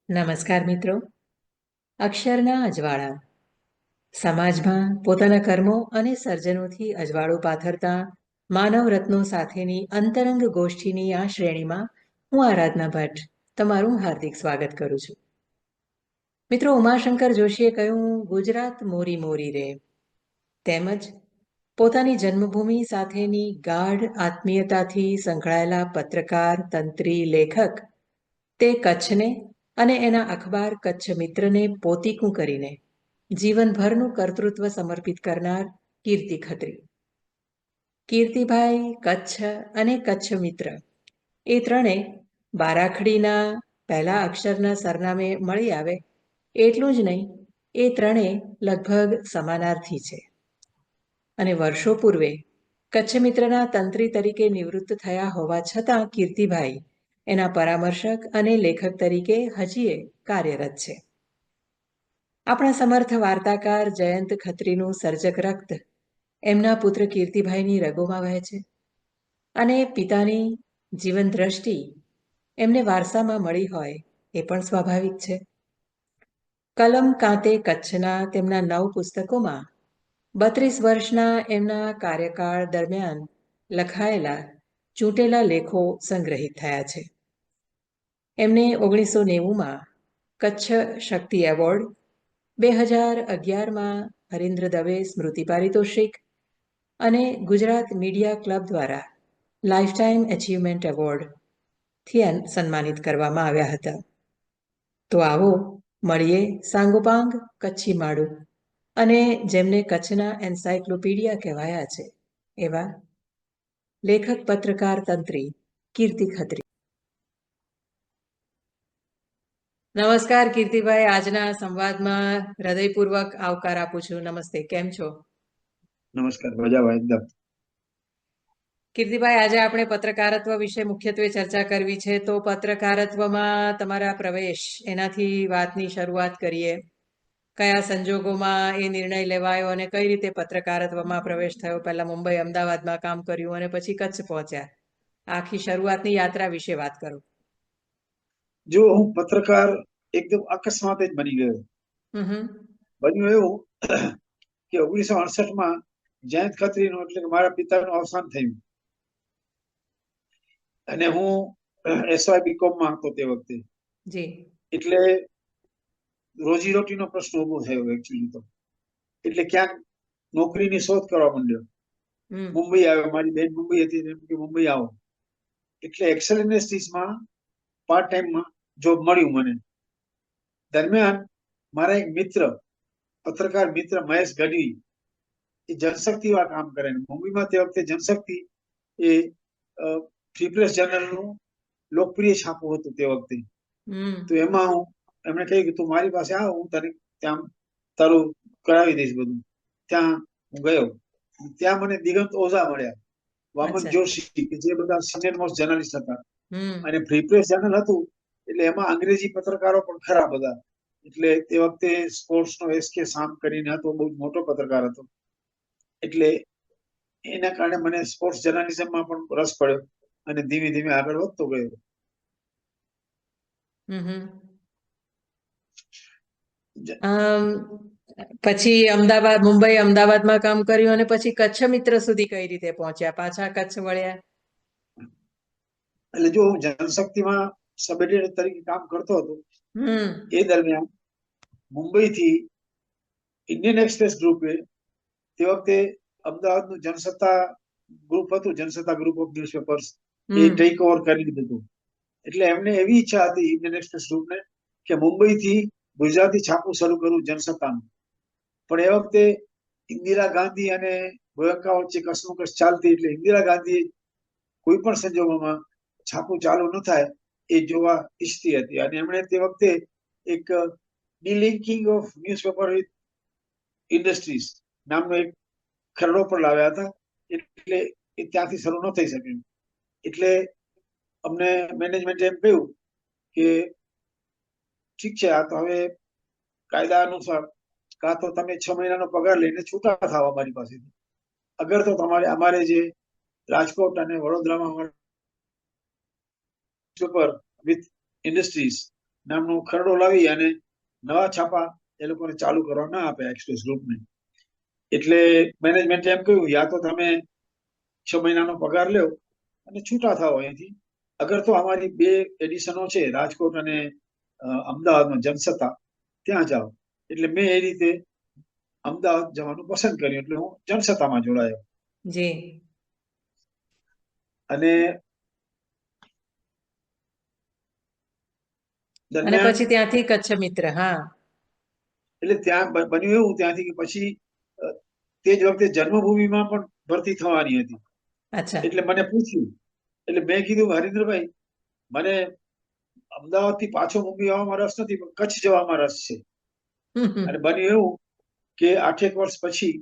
નમસ્કાર મિત્રો. અક્ષરના અજવાળા. સમાજમાં પોતાના કર્મો અને સર્જનોથી અજવાળું પાથરતા માનવ રત્નો સાથેની અંતરંગ ગોષ્ઠીની આ શ્રેણીમાં હું આરાધના ભટ્ટ તમારું હાર્દિક સ્વાગત કરું છું. મિત્રો, ઉમાશંકર જોશીએ કહ્યું, ગુજરાત મોરી મોરી રે. તેમજ પોતાની જન્મભૂમિ સાથેની ગાઢ આત્મીયતાથી સંકળાયેલા પત્રકાર, તંત્રી, લેખક તે કચ્છને અને એના અખબાર કચ્છ મિત્રને પોતીકું કરીને જીવનભરનું કર્તૃત્વ સમર્પિત કરનાર કીર્તિ ખત્રી. કીર્તિભાઈ, કચ્છ અને કચ્છ મિત્ર એ ત્રણે બારાખડીના પહેલા અક્ષરના સરનામે મળી આવે એટલું જ નહીં, એ ત્રણે લગભગ સમાનાર્થી છે. અને વર્ષો પૂર્વે કચ્છ મિત્રના તંત્રી તરીકે નિવૃત્ત થયા હોવા છતાં કીર્તિભાઈ એના પરામર્શક અને લેખક તરીકે હજીએ કાર્યરત છે. આપણા સમર્થ વાર્તાકાર જયંત ખત્રીનું સર્જક રક્ત એમના પુત્ર કીર્તિભાઈની રગોમાં વહે છે અને પિતાની જીવન દ્રષ્ટિ એમને વારસામાં મળી હોય એ પણ સ્વાભાવિક છે. કલમ કાંતે કચ્છના તેમના 9 પુસ્તકોમાં 32 વર્ષના એમના કાર્યકાળ દરમિયાન લખાયેલા ચૂંટેલા લેખો સંગ્રહિત થયા છે. એમને 1990માં કચ્છ શક્તિ એવોર્ડ, 2011માં હરીન્દ્ર દવે સ્મૃતિ પારિતોષિક અને ગુજરાત મીડિયા ક્લબ દ્વારા લાઇફટાઇમ અચીવમેન્ટ એવોર્ડથી સન્માનિત કરવામાં આવ્યા હતા. તો આવો મળીએ સાંગોપાંગ કચ્છી માળું અને જેમને કચ્છના એન્સાયક્લોપીડિયા કહેવાયા છે એવા લેખક, પત્રકાર, તંત્રી કીર્તિ ખત્રી. નમસ્કાર કીર્તિભાઈ, આજના સંવાદમાં હૃદયપૂર્વક આવકાર આપું છું. નમસ્તે, કેમ છો? નમસ્કાર, મજામાં એકદમ. કીર્તિભાઈ, આજે આપણે પત્રકારત્વ વિશે મુખ્યત્વે ચર્ચા કરવી છે, તો પત્રકારત્વમાં તમારા પ્રવેશ એનાથી વાતની શરૂઆત કરીએ. કયા સંજોગોમાં એ નિર્ણય લેવાયો અને કઈ રીતે પત્રકારત્વમાં પ્રવેશ થયો? પહેલા મુંબઈ, અમદાવાદમાં કામ કર્યું અને પછી કચ્છ પહોંચ્યા. આખી શરૂઆતની યાત્રા વિશે વાત કરો. જો હું પત્રકાર એકદમ અકસ્માત જ બની ગયો. બન્યું એવું કે 1968માં જયંત ખત્રીનું એટલે કે મારા પિતાનું અવસાન થયું અને હું SY BComમાં હતો તે વખતે. એટલે રોજીરોટીનો પ્રશ્ન ઉભો થયો એકચ્યુઅલી તો. એટલે ક્યાંક નોકરીની શોધ કરવા માંડ્યો. મુંબઈ આવ્યો, મારી બેન મુંબઈ હતી કે મુંબઈ આવો. એટલે એક્સેલ ઇન્ડસ્ટ્રીઝમાં પાર્ટ ટાઈમમાં જોબ મળ્યું મને. દરમિયાન મારા એક મિત્ર, પત્રકાર મિત્ર મહેશ ગઢવી, એ જનશક્તિમાં કામ કરે. મુંબઈમાં તે વખતે જનશક્તિ એ ફ્રી પ્રેસ જર્નલનું લોકપ્રિય છાપું હતું તે વખતે. તો એમાં એમણે કહ્યું કે તું મારી પાસે આવ, હું તને ત્યાં તારું કરાવી દઈશ બધું. ત્યાં હું ગયો. ત્યાં મને દિગંત ઓઝા મળ્યા, વામન જોશી, કે જે બધા સિનિયર મોસ્ટ જર્નલિસ્ટ હતા. અને ફ્રી પ્રેસ જર્નલ હતું એટલે એમાં અંગ્રેજી પત્રકારો પણ ખરા બધા. એટલે તે વખતે સ્પોર્ટ્સનો SK સામ કરીને હતો, બહુ મોટો પત્રકાર હતો. એટલે એના કારણે મને સ્પોર્ટ્સ જર્નલિઝમમાં પણ રસ પડ્યો અને ધીમે ધીમે આગળ વધતો ગયો. પછી અમદાવાદ, મુંબઈ, અમદાવાદમાં કામ કર્યું અને પછી કચ્છ મિત્ર સુધી કઈ રીતે પહોંચ્યા? પાછા કચ્છ વળ્યા? એટલે જો હું જનશક્તિમાં સબ એડિટર તરીકે કામ કરતો હતો એ દરમિયાન મુંબઈથી ઇન્ડિયન એક્સપ્રેસ ગ્રુપે, તે વખતે અમદાવાદનું જનસત્તા ગ્રુપ હતું, Jansatta group of newspapers, A take over કરી લીધું હતું. એટલે એમને એવી ઈચ્છા હતી ઇન્ડિયન એક્સપ્રેસ ગ્રુપને કે મુંબઈથી ગુજરાતી છાપું શરૂ કરવું જનસત્તાનું. પણ એ વખતે ઇન્દિરા ગાંધી અને ગોયંકા વચ્ચે કસમકસ ચાલતી, એટલે ઇન્દિરા ગાંધી કોઈ પણ સંજોગોમાં છાપું ચાલુ ન થાય એ જોવા ઈચ્છતી હતી. અને એમણે તે વખતે એક ડિલિંકિંગ ઓફ ન્યૂઝપેપર વિથ ઇન્ડસ્ટ્રીઝ નામનો એક ખરડો પણ લાવ્યા હતા. એટલે એ ત્યાંથી શરૂ ન થઈ શકે. એટલે અમને મેનેજમેન્ટે એમ કહ્યું કે ઠીક છે, આ તો હવે કાયદા અનુસાર કાં તો તમે 6 મહિનાનો પગાર લઈને છૂટા થાવ અમારી પાસેથી, અગર તો તમારે અમારે જે રાજકોટ અને વડોદરામાં પેપર વિથ ઇન્ડસ્ટ્રીઝ નામનો ખરડો લાવી અને નવા છાપા એ લોકોને ચાલુ કરવા ના આપે એક્સપ્રેસ ગ્રુપને. એટલે મેનેજમેન્ટે એમ કહ્યું, યા તો તમે 6 મહિનાનો પગાર લ્યો અને છૂટા થાવ અહીંથી, અગર તો અમારી 2 એડિશનો છે રાજકોટ અને અમદાવાદનો જનસત્તા, ત્યાં જાઓ. એટલે મેં એ રીતે અમદાવાદ જવાનું પસંદ કર્યું. એટલે હું જનસત્તામાં જોડાયો. જી. અને પછી ત્યાંથી કચ્છ મિત્ર. હા, એટલે ત્યાં બન્યું એવું ત્યાંથી કે પછી તે જ વખતે જન્મભૂમિમાં પણ ભરતી થવાની હતી. એટલે મને પૂછ્યું, એટલે મેં કીધું, હરીન્દ્રભાઈ, મને અમદાવાદ થી પાછો મુંબઈ આવવામાં રસ નથી, પણ કચ્છ જવામાં રસ છે. અને બન્યું એવું કે 8 વર્ષ પછી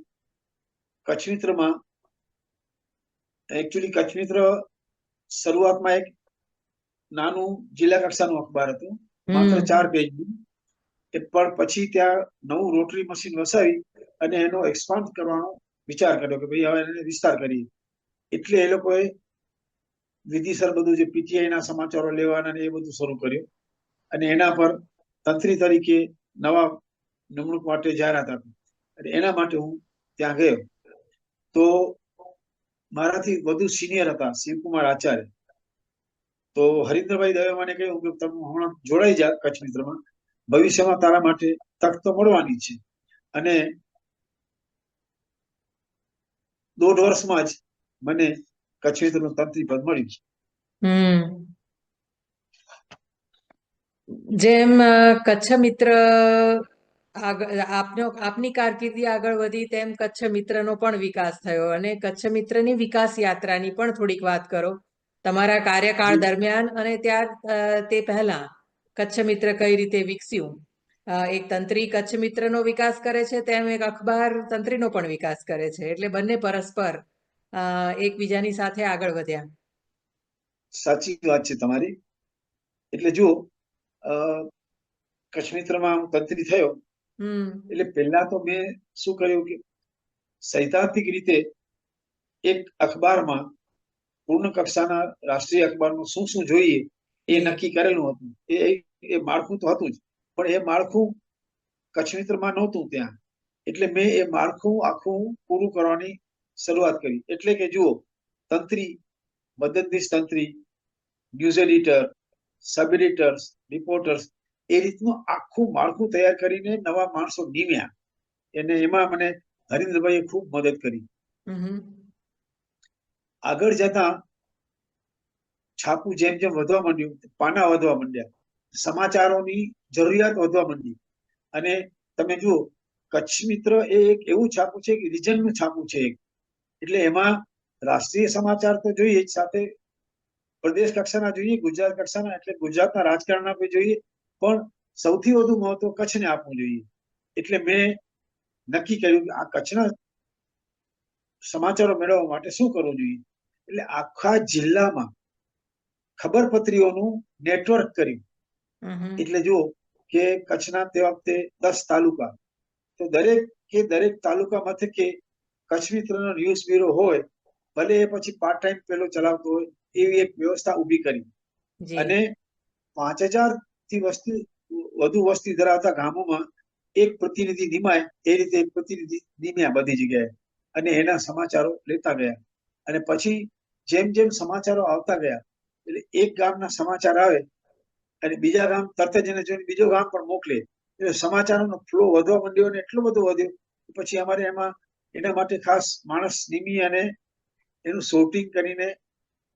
કચ્છ મિત્રમાં, એકચ્યુઅલી કચ્છ મિત્ર શરૂઆતમાં એક નાનું જિલ્લા કક્ષાનું અખબાર હતું, માત્ર 4 પેજનું. પણ પછી ત્યાં નવું રોટરી મશીન વસાવી અને એનો એક્સપાન્ડ કરવાનો વિચાર કર્યો કે ભાઈ હવે એને વિસ્તાર કરીએ. એટલે એ લોકોએ વિધિસર બધું જે પીટીઆઈ ના સમાચારો લેવાના એ બધું શરૂ કર્યું. અને એના પર તંત્રી તરીકે નવા નિમણૂક માટે જાહેરાત આપી. અને એના માટે હું ત્યાં ગયો. તો મારાથી વધુ સિનિયર હતા શિવકુમાર આચાર્ય. તો હરીન્દ્રભાઈ દવે મને કહ્યું કે તમે હમણાં જોડાઈ જા કચ્છ મિત્રમાં, ભવિષ્યમાં તારા માટે તક તો મળવાની છે. અને 1.5 વર્ષમાં જ મને કચ્છ મિત્રનું તંત્રી પદ મળ્યું. જેમ કચ્છ મિત્ર આપની કારકિર્દી આગળ વધી તેમ કચ્છ મિત્રનો પણ વિકાસ થયો. અને કચ્છ મિત્રની વિકાસ યાત્રાની પણ થોડીક વાત કરો, તમારા કાર્યકાળ દરમિયાન અને તે પહેલા કચ્છ મિત્ર કઈ રીતે વિકસ્યું. એક તંત્રી કચ્છ મિત્રનો વિકાસ કરે છે, તેમ એક અખબાર તંત્રીનો પણ વિકાસ કરે છે. એટલે બંને પરસ્પર એકબીજાની સાથે આગળ વધ્યા. સાચી વાત છે તમારી. એટલે જો કચ્છ મિત્રમાં હું તંત્રી થયો, એટલે પહેલા તો મેં શું કર્યું કે સૈદ્ધાંતિક રીતે એક અખબારમાં પૂર્ણ કક્ષાના રાષ્ટ્રીય અખબારમાં શું શું જોઈએ એ નક્કી કરેલું હતું. એ માળખું તો હતું જ, પણ એ માળખું કચ્છ મિત્રમાં નહોતું ત્યાં. એટલે મેં એ માળખું આખું પૂરું કરવાની શરૂઆત કરી. એટલે કે જુઓ, તંત્રી, મદદનીશ તંત્રી, ન્યૂઝ એડિટર, સબ એડિટર્સ, રિપોર્ટર્સ, એ રીતનું આખું માળખું તૈયાર કરીને નવા માણસો નીમ્યા. અને એમાં મને હરીન્દ્રભાઈએ ખૂબ મદદ કરી. આગળ જતા છાપું જેમ જેમ વધવા માંડ્યું, પાના વધવા માંડ્યા, સમાચારોની જરૂરિયાત વધવા માંડી. અને તમે જુઓ, કચ્છ મિત્ર એ એક એવું છાપું છે કે રિજનનું છાપું છે. એટલે એમાં રાષ્ટ્રીય સમાચાર તો જોઈએ જ, સાથે પ્રદેશ કક્ષાના જોઈએ, ગુજરાત કક્ષાના, એટલે ગુજરાતના રાજકારણના પણ જોઈએ, પણ સૌથી વધુ મહત્વ કચ્છને આપવું જોઈએ. એટલે મેં નક્કી કર્યું કે આ કચ્છના સમાચારો મેળવવા માટે શું કરવું જોઈએ. એટલે આખા જિલ્લામાં ખબરપત્રીઓનું નેટવર્ક કર્યું. એટલે જુઓ કે કચ્છના તે વખતે 10 તાલુકા, તો દરેક તાલુકા મથકે કચ્છ મિત્રનો ન્યૂઝ બ્યુરો હોય, ભલે એ પછી પાર્ટ ટાઈમ પેલો ચલાવતો હોય, એવી એક વ્યવસ્થા ઊભી કરી. અને 5000 થી વધુ વસ્તી ધરાવતા ગામોમાં એક પ્રતિનિધિ નિમાય, એ રીતે એક પ્રતિનિધિ નિમ્યા બધી જગ્યાએ. અને એના સમાચારો લેતા ગયા. અને પછી જેમ જેમ સમાચારો આવતા ગયા, એટલે એક ગામના સમાચાર આવે અને બીજા ગામ તરત જ એને જોઈને બીજો ગામ પણ મોકલે. એટલે સમાચારોનો ફ્લો વધવા માંડ્યો અને એટલો બધો વધ્યો. પછી અમારે એના માટે ખાસ માણસ નિમી અને એનું સોર્ટિંગ કરીને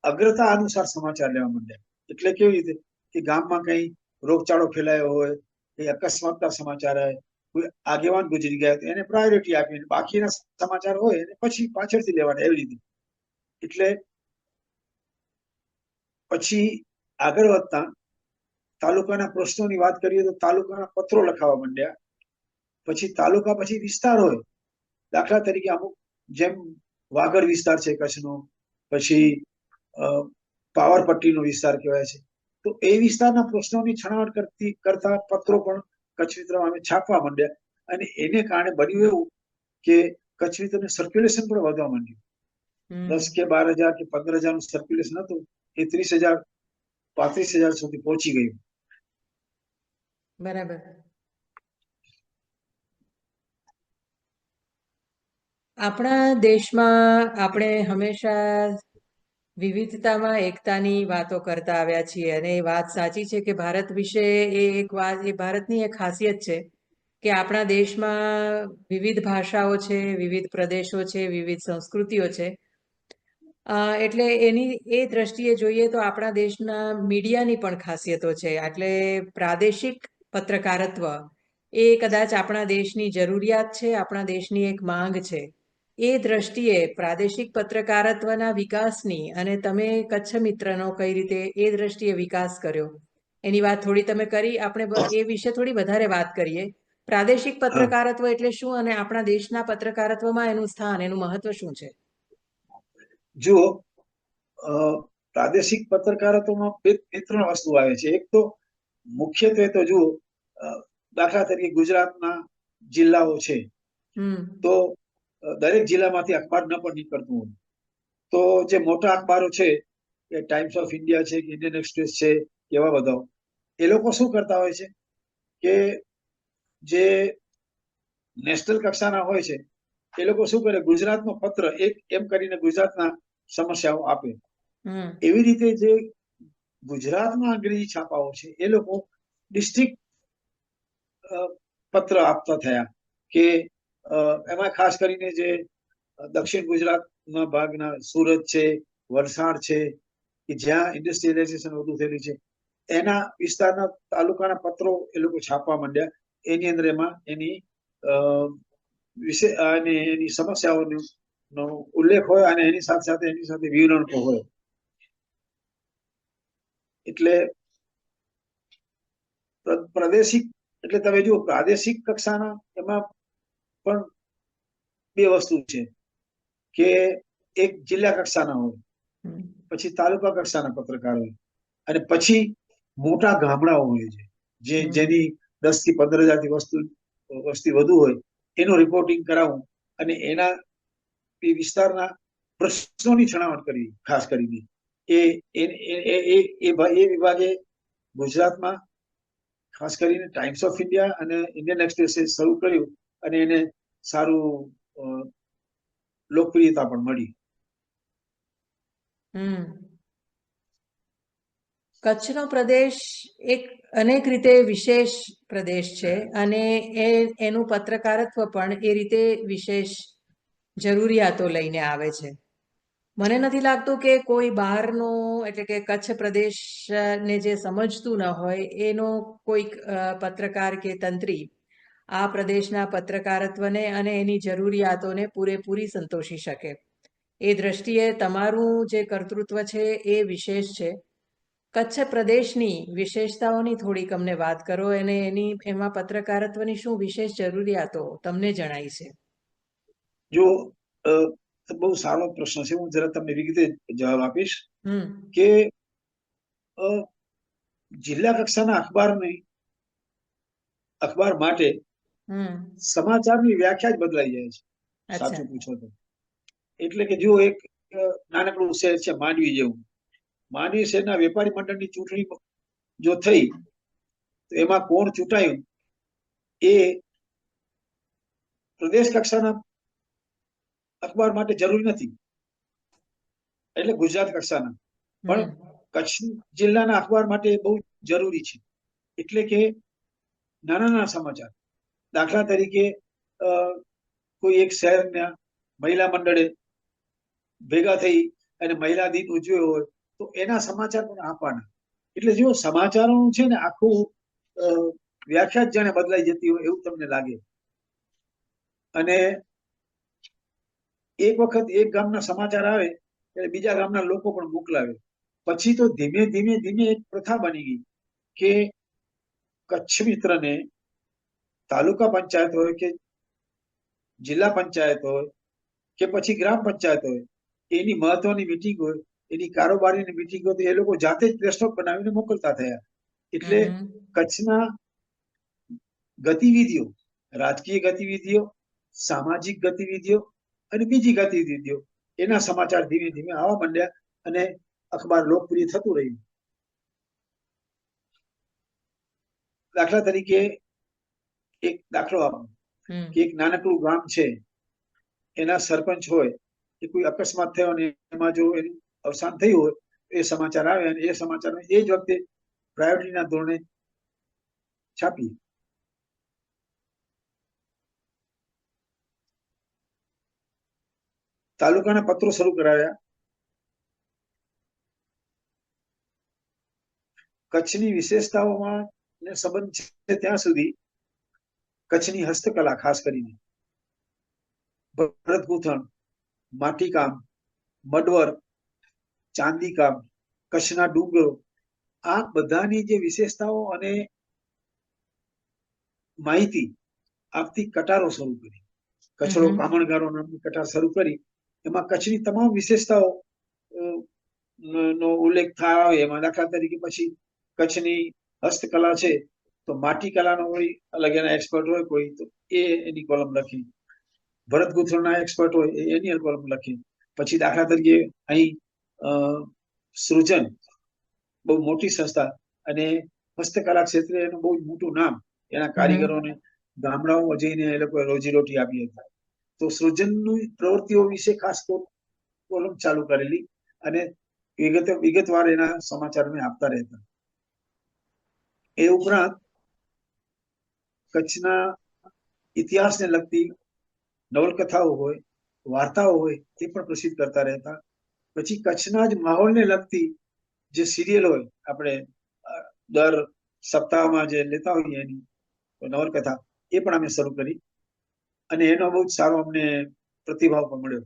અગ્રતા અનુસાર સમાચાર લેવા માંડ્યા. એટલે કેવી રીતે કે ગામમાં કઈ રોગચાળો ફેલાયો હોય, કઈ અકસ્માતના સમાચાર હોય, કોઈ આગેવાન ગુજરી ગયા એને પ્રાયોરિટી આપીને બાકીના સમાચાર હોય એને પછી પાછળથી લેવાના, એવી રીતે. એટલે પછી આગળ વધતા તાલુકાના પ્રશ્નોની વાત કરીએ તો તાલુકાના પત્રો લખાવા માંડ્યા. પછી તાલુકા પછી વિસ્તાર હોય, દાખલા તરીકે અમુક જેમ વાગડ વિસ્તાર છે કચ્છનો, પછી પાવરપટ્ટીનો વિસ્તાર કહેવાય છે, તો એ વિસ્તારના પ્રશ્નોની છણાવટ કરતા પત્રો પણ કચ્છ મિત્રમાં અમે છાપવા માંડ્યા. અને એને કારણે બન્યું એવું કે કચ્છ મિત્રનું સર્ક્યુલેશન પણ વધવા માંડ્યું. 10 કે 12,000 કે 15,000 નું સર્ક્યુલેશન હતું એ 30,000 35,000 સુધી પહોંચી ગયું. બરાબર. આપણા દેશમાં આપણે હંમેશા વિવિધતામાં એકતાની વાતો કરતા આવ્યા છીએ, અને એ વાત સાચી છે કે ભારત વિશે એ એક વાત, એ ભારતની એક ખાસિયત છે કે આપણા દેશમાં વિવિધ ભાષાઓ છે, વિવિધ પ્રદેશો છે, વિવિધ સંસ્કૃતિઓ છે. એટલે એની એ દ્રષ્ટિએ જોઈએ તો આપણા દેશના મીડિયાની પણ ખાસિયતો છે. એટલે પ્રાદેશિક પત્રકારત્વ એ કદાચ આપણા દેશની જરૂરિયાત છે, આપણા દેશની એક માંગ છે. એ દ્રષ્ટિએ પ્રાદેશિક પત્રકારત્વના વિકાસની, અને તમે કચ્છ મિત્રનો કઈ રીતે એ દ્રષ્ટિએ વિકાસ કર્યો એની વાત થોડી તમે કરી. આપણે એ વિશે થોડી વધારે વાત કરીએ. પ્રાદેશિક પત્રકારત્વ એટલે શું, અને આપણા દેશના પત્રકારત્વમાં એનું સ્થાન, એનું મહત્વ શું છે? જુઓ, પ્રાદેશિક પત્રકારત્વમાં બે ત્રણ વસ્તુ આવે છે. એક તો મુખ્યત્વે તો જુઓ, દાખલા તરીકે ગુજરાતના જિલ્લાઓ છે, તો દરેક જિલ્લામાંથી અખબાર ન પણ નીકળતું હોય, તો જે મોટા અખબારો છે, કે ટાઈમ્સ ઓફ ઇન્ડિયા છે, કે ઇન્ડિયન એક્સપ્રેસ છે, એવા બધા, એ લોકો શું કરતા હોય છે કે જે નેશનલ કક્ષાના હોય છે એ લોકો શું કરે, ગુજરાતનો પત્ર એક એમ કરીને ગુજરાતના સમસ્યાઓ આપે. એવી રીતે જે ગુજરાતમાં અંગ્રેજી છાપાઓ છે એ લોકો ડિસ્ટ્રિક્ટ પત્ર આપતા થયા, કે એમાં ખાસ કરીને જે દક્ષિણ ગુજરાતના ભાગના સુરત છે, વલસાડ છે, કે જ્યાં ઇન્ડસ્ટ્રીયલાઇઝેશન વધુ થયેલું છે, એના વિસ્તારના તાલુકાના પત્રો એ લોકો છાપવા માંડ્યા. એની અંદર એમાં એની વિશે અને એની સમસ્યાઓનો ઉલ્લેખ હોય, અને એની સાથે વિવરણ પણ હોય. એટલે પ્રાદેશિક એટલે તમે જુઓ, પ્રાદેશિક કક્ષાના એમાં પણ બે વસ્તુ છે કે એક જિલ્લા કક્ષાના હોય, પછી તાલુકા કક્ષાના પત્રકાર હોય, અને પછી મોટા ગામડાઓ હોય છે જેની 10 થી 15,000 થી વસ્તી વધુ હોય, એનું રિપોર્ટિંગ કરાવવું અને એના એ વિસ્તારના પ્રશ્નોની છણાવટ કરવી. ખાસ કરીને એ વિભાગે ગુજરાતમાં ખાસ કરીને ટાઈમ્સ ઓફ ઇન્ડિયા અને ઇન્ડિયન એક્સપ્રેસે શરૂ કર્યું, અને એને સારું લોકપ્રિયતા પણ મળી. કચ્છનો પ્રદેશ એક અનેક રીતે વિશેષ પ્રદેશ છે, અને એનું પત્રકારત્વ પણ એ રીતે વિશેષ જરૂરિયાતો લઈને આવે છે. મને નથી લાગતું કે કોઈ બહારનો, એટલે કે કચ્છ પ્રદેશને જે સમજતું ન હોય એનો કોઈક પત્રકાર કે તંત્રી આ પ્રદેશના પત્રકારત્વને અને એની જરૂરિયાતોને પૂરેપૂરી સંતોષી શકે. એ દ્રષ્ટિએ તમારું જે કર્તૃત્વ છે એ વિશેષ છે. કચ્છ પ્રદેશની વિશેષતાઓની થોડીક અમને વાત કરો, અને એમાં પત્રકારત્વની શું વિશેષ જરૂરિયાતો તમને જણાય છે? જો બહુ સારો પ્રશ્ન છે, હું જરા તમને વિગતે જવાબ આપીશ. કે જિલ્લા કક્ષાના અખબાર માટે સમાચારની વ્યાખ્યા જ બદલાઈ જાય છે, સાચું પૂછો તો. એટલે કે જો એક નાનકડું શહેર છે માંડવી જેવું, માંડવી શહેરના વેપારી મંડળની ચૂંટણી જો થઈ તો એમાં કોણ ચૂંટાયું એ પ્રદેશ કક્ષાના અખબાર માટે જરૂરી નથી, એટલે ગુજરાત કક્ષાના. પણ કચ્છ જિલ્લાના અખબાર માટે બહુ જરૂરી છે. એટલે કે નાના નાના સમાચાર, દાખલા તરીકે કોઈ એક શહેરના મહિલા મંડળે ભેગા થઈ અને મહિલા દિન ઉજવ્યો હોય તો એના સમાચાર પણ આપવાના. એટલે જો સમાચારોનું છે ને આખું વ્યાખ્યા જ જાણે બદલાઈ જતી હોય એવું તમને લાગે. અને એક વખત એક ગામના સમાચાર આવે ત્યારે બીજા ગામના લોકો પણ મોકલાવે. પછી તો ધીમે ધીમે ધીમે એક પ્રથા બની ગઈ કે કચ્છ મિત્રને તાલુકા પંચાયત હોય કે જિલ્લા પંચાયત હોય કે પછી ગ્રામ પંચાયત હોય, એની મહત્વની મિટિંગ હોય, એની કારોબારીની મિટિંગ હોય, તો એ લોકો જાતે જ પ્રેસ નોટ બનાવીને મોકલતા થયા. એટલે કચ્છના ગતિવિધિઓ, રાજકીય ગતિવિધિઓ, સામાજિક ગતિવિધિઓ અને બીજી ગતિવિધિઓ, એના સમાચાર ધીમે ધીમે આવવા માંડ્યા અને અખબાર લોકપ્રિય થતું રહ્યું. દાખલા તરીકે એક દાખલો આપો કે એક નાનકડું ગામ છે, એના સરપંચ હોય કે કોઈ અકસ્માત થયો અને એમાં જો એનું અવસાન થયું હોય, એ સમાચાર આવે અને એ સમાચાર એ જ વખતે પ્રાયોરિટીના ધોરણે છાપી. તાલુકાના પત્રો શરૂ કરાવ્યા. કચ્છની વિશેષતાઓમાં સંબંધ છે ત્યાં સુધી કચ્છની હસ્તકલા, ખાસ કરીને ભરત ગૂંથણ, માટીકામ, મડવર, ચાંદીકામ, કચ્છના ડુંગરો, આ બધાની જે વિશેષતાઓ અને માહિતી આપતી કટારો શરૂ કરી. કચ્છડો કામણગારો નામની કટાર શરૂ કરી. એમાં કચ્છની તમામ વિશેષતાઓ નો ઉલ્લેખ થાય. એમાં દાખલા તરીકે પછી કચ્છની હસ્તકલા છે તો માટી કલાનો કોઈ અલગ એના એક્સપર્ટ હોય કોઈ, તો એ એની કોલમ લખી. ભરત ગૂંથણના એક્સપર્ટ હોય એની કોલમ લખી. પછી દાખલા તરીકે અહીં સૃજન બહુ મોટી સંસ્થા અને હસ્તકલા ક્ષેત્રે એનું બહુ મોટું નામ, એના કારીગરોને ગામડાઓમાં જઈને એ લોકોએ રોજીરોટી આપી હતી. તો સૃજનની પ્રવૃત્તિઓ વિશે ખાસ કોલમ ચાલુ કરેલી અને વિગતવાર એના સમાચાર આપતા રહેતા. એ ઉપરાંત કચ્છના ઇતિહાસને લગતી નવલકથાઓ હોય, વાર્તાઓ હોય, એ પણ પ્રસિદ્ધ કરતા રહેતા. પછી કચ્છના જ માહોલને લગતી જે સિરિયલ હોય, આપણે દર સપ્તાહમાં જે લેતા હોઈએ એની નવલકથા, એ પણ અમે શરૂ કરી અને એનો બહુ જ સારો અમને પ્રતિભાવ પણ મળ્યો.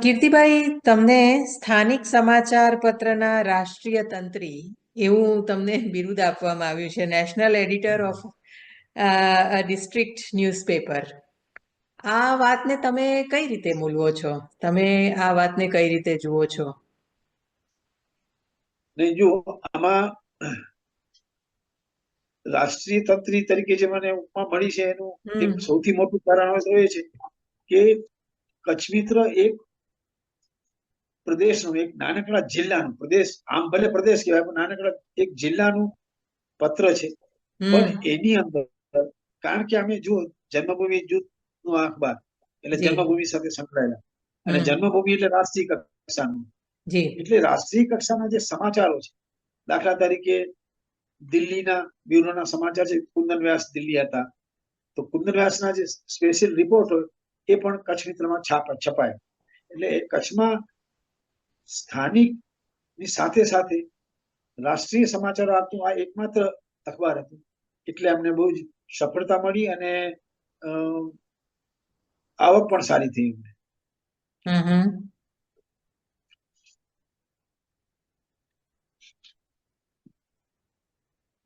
કીર્તિભાઈ, તમને સ્થાનિક સમાચાર પત્રના રાષ્ટ્રીય તંત્રી એવું તમને બિરુદ આપવામાં આવ્યું છે, national editor of district newspaper. આ વાતને તમે કઈ રીતે મૂલવો છો? તમે આ વાતને કઈ રીતે જુઓ છો? નહીં, જો આમાં રાષ્ટ્રીય તંત્રી તરીકે જે મને ઉપમા મળી છે એનું એક સૌથી મોટું કારણ એ છે કે કચ્છ મિત્ર એક પ્રદેશનું, એક નાનકડા જિલ્લાનું, પ્રદેશ આમ ભલે પ્રદેશ કહેવાય પણ નાનકડા એક જિલ્લાનું પત્ર છે. પણ એની અંદર કારણ કે અમે જો જન્મભૂમિ જૂથનું અખબાર એટલે જન્મભૂમિ સાથે સંકળાયેલા, અને જન્મભૂમિ એટલે રાષ્ટ્રીય કક્ષાનું, એટલે રાષ્ટ્રીય કક્ષાના જે સમાચારો છે, દાખલા તરીકે દિલ્હીના બ્યુરોના સમાચાર છે, કુંદન વ્યાસ દિલ્હી હતા, તો કુંદન વ્યાસના જે સ્પેશિયલ રિપોર્ટ હોય એ પણ કચ્છ મિત્રમાં છપાય. એટલે કચ્છમાં સ્થાનિક ની સાથે સાથે રાષ્ટ્રીય સમાચારો આપતું આ એકમાત્ર અખબાર હતું. એટલે અમને બહુ જ સફળતા મળી અને આવક પણ સારી થઈ.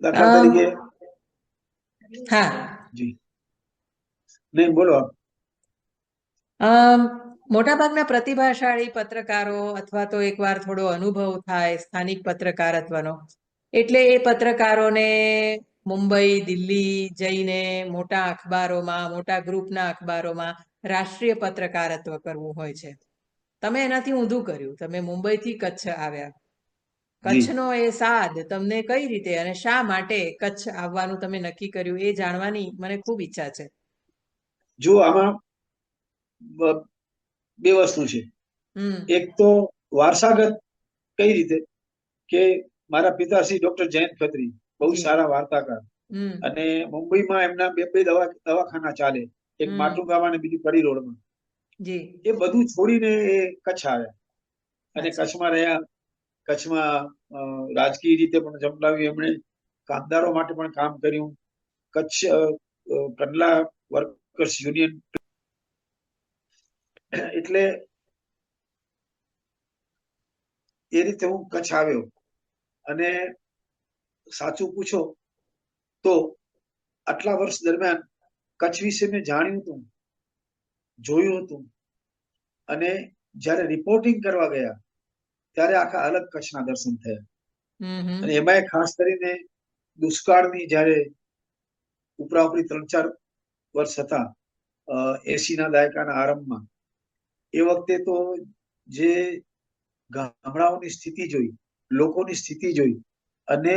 દાખલા તરીકે હા જી નહીં બોલો. મોટાભાગના પ્રતિભાશાળી પત્રકારો અથવા તો એકવાર થોડો અનુભવ થાય સ્થાનિક પત્રકારત્વનો, એટલે એ પત્રકારોને મુંબઈ, દિલ્હી જઈને મોટા અખબારોમાં, મોટા ગ્રુપના અખબારોમાં રાષ્ટ્રીય પત્રકારત્વ કરવું હોય છે. તમે એનાથી ઊંધું કર્યું. તમે મુંબઈથી કચ્છ આવ્યા. કચ્છનો એ સાદ તમને કઈ રીતે અને શા માટે કચ્છ આવવાનું તમે નક્કી કર્યું, એ જાણવાની મને ખૂબ ઈચ્છા છે. જો આમાં બે વસ્તુ છે. એક તો વારસાગત કઈ રીતે કે મારા પિતાશ્રી ડોક્ટર જયંત ખત્રી બહુ સારા વાર્તાકાર, અને મુંબઈમાં એમના બે દવાખાના ચાલે, એક માટુંગામાં અને બીજું કડી રોડમાં. જી એ બધું છોડીને એ કચ્છ આવ્યા અને અચ્છા. કચ્છમાં રહ્યા. કચ્છમાં રાજકીય રીતે પણ જંપલાવ્યું એમણે, કામદારો માટે પણ કામ કર્યું. કચ્છ કંડલા વર્કર્સ યુનિયન, એટલે એ રીતે હું કચ્છ આવ્યો. અને સાચું પૂછો તો આટલા વર્ષ દરમિયાન કચ્છ વિશે મેં જાણ્યું હતું, જોયું હતું. અને જ્યારે રિપોર્ટિંગ કરવા ગયા ત્યારે આખા અલગ કચ્છના દર્શન થયા. અને એમાં ખાસ કરીને દુષ્કાળની જ્યારે ઉપરાઉપરી 3-4 વર્ષ હતા 80ના દાયકાના આરંભમાં, એ વખતે તો જે ગામડાઓની સ્થિતિ જોઈ, લોકોની સ્થિતિ જોઈ, અને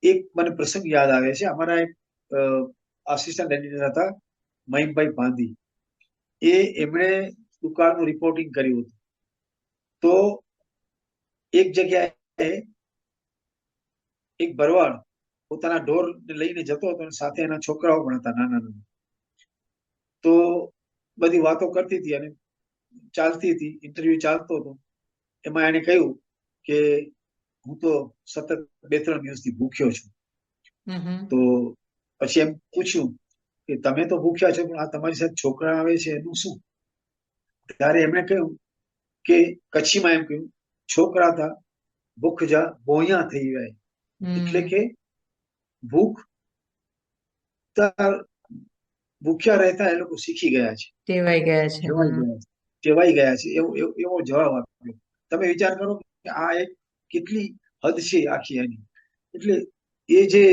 એક મને પ્રસંગ યાદ આવે છે. અમારા એક આસિસ્ટન્ટ એડિટર હતા મહિમભાઈ પાંધી, એમણે દુકાળનું રિપોર્ટિંગ કર્યું હતું. તો એક જગ્યાએ એક ભરવાડ પોતાના ઢોર લઈને જતો હતો અને સાથે એના છોકરાઓ પણ હતા નાના નાના. તો બધી વાતો કરતી હતી અને ચાલતી હતી, ઇન્ટરવ્યુ ચાલતો હતો. એમાં એને કહ્યું કે હું તો સતત 2-3 દિવસથી ભૂખ્યો છું. તો પછી એમ પૂછ્યું કે તમે તો ભૂખ્યા છો, પણ આ તમારી સાથે છોકરા આવે છે એનું શું? ત્યારે એમણે કહ્યું કે કચ્છીમાં એમ કહ્યું, છોકરા હતા ભૂખ જા બોયા થઈ ગયા. એટલે કે ભૂખ ભૂખ્યા રહેતા એ લોકો શીખી ગયા છે, ટેવાઈ ગયા છે. ટેવાઈ ગયા છે, એવો જવાબ આપ્યો. તમે વિચાર કરો કે આ એક કેટલી હદ છે આખી એની. એટલે એ જે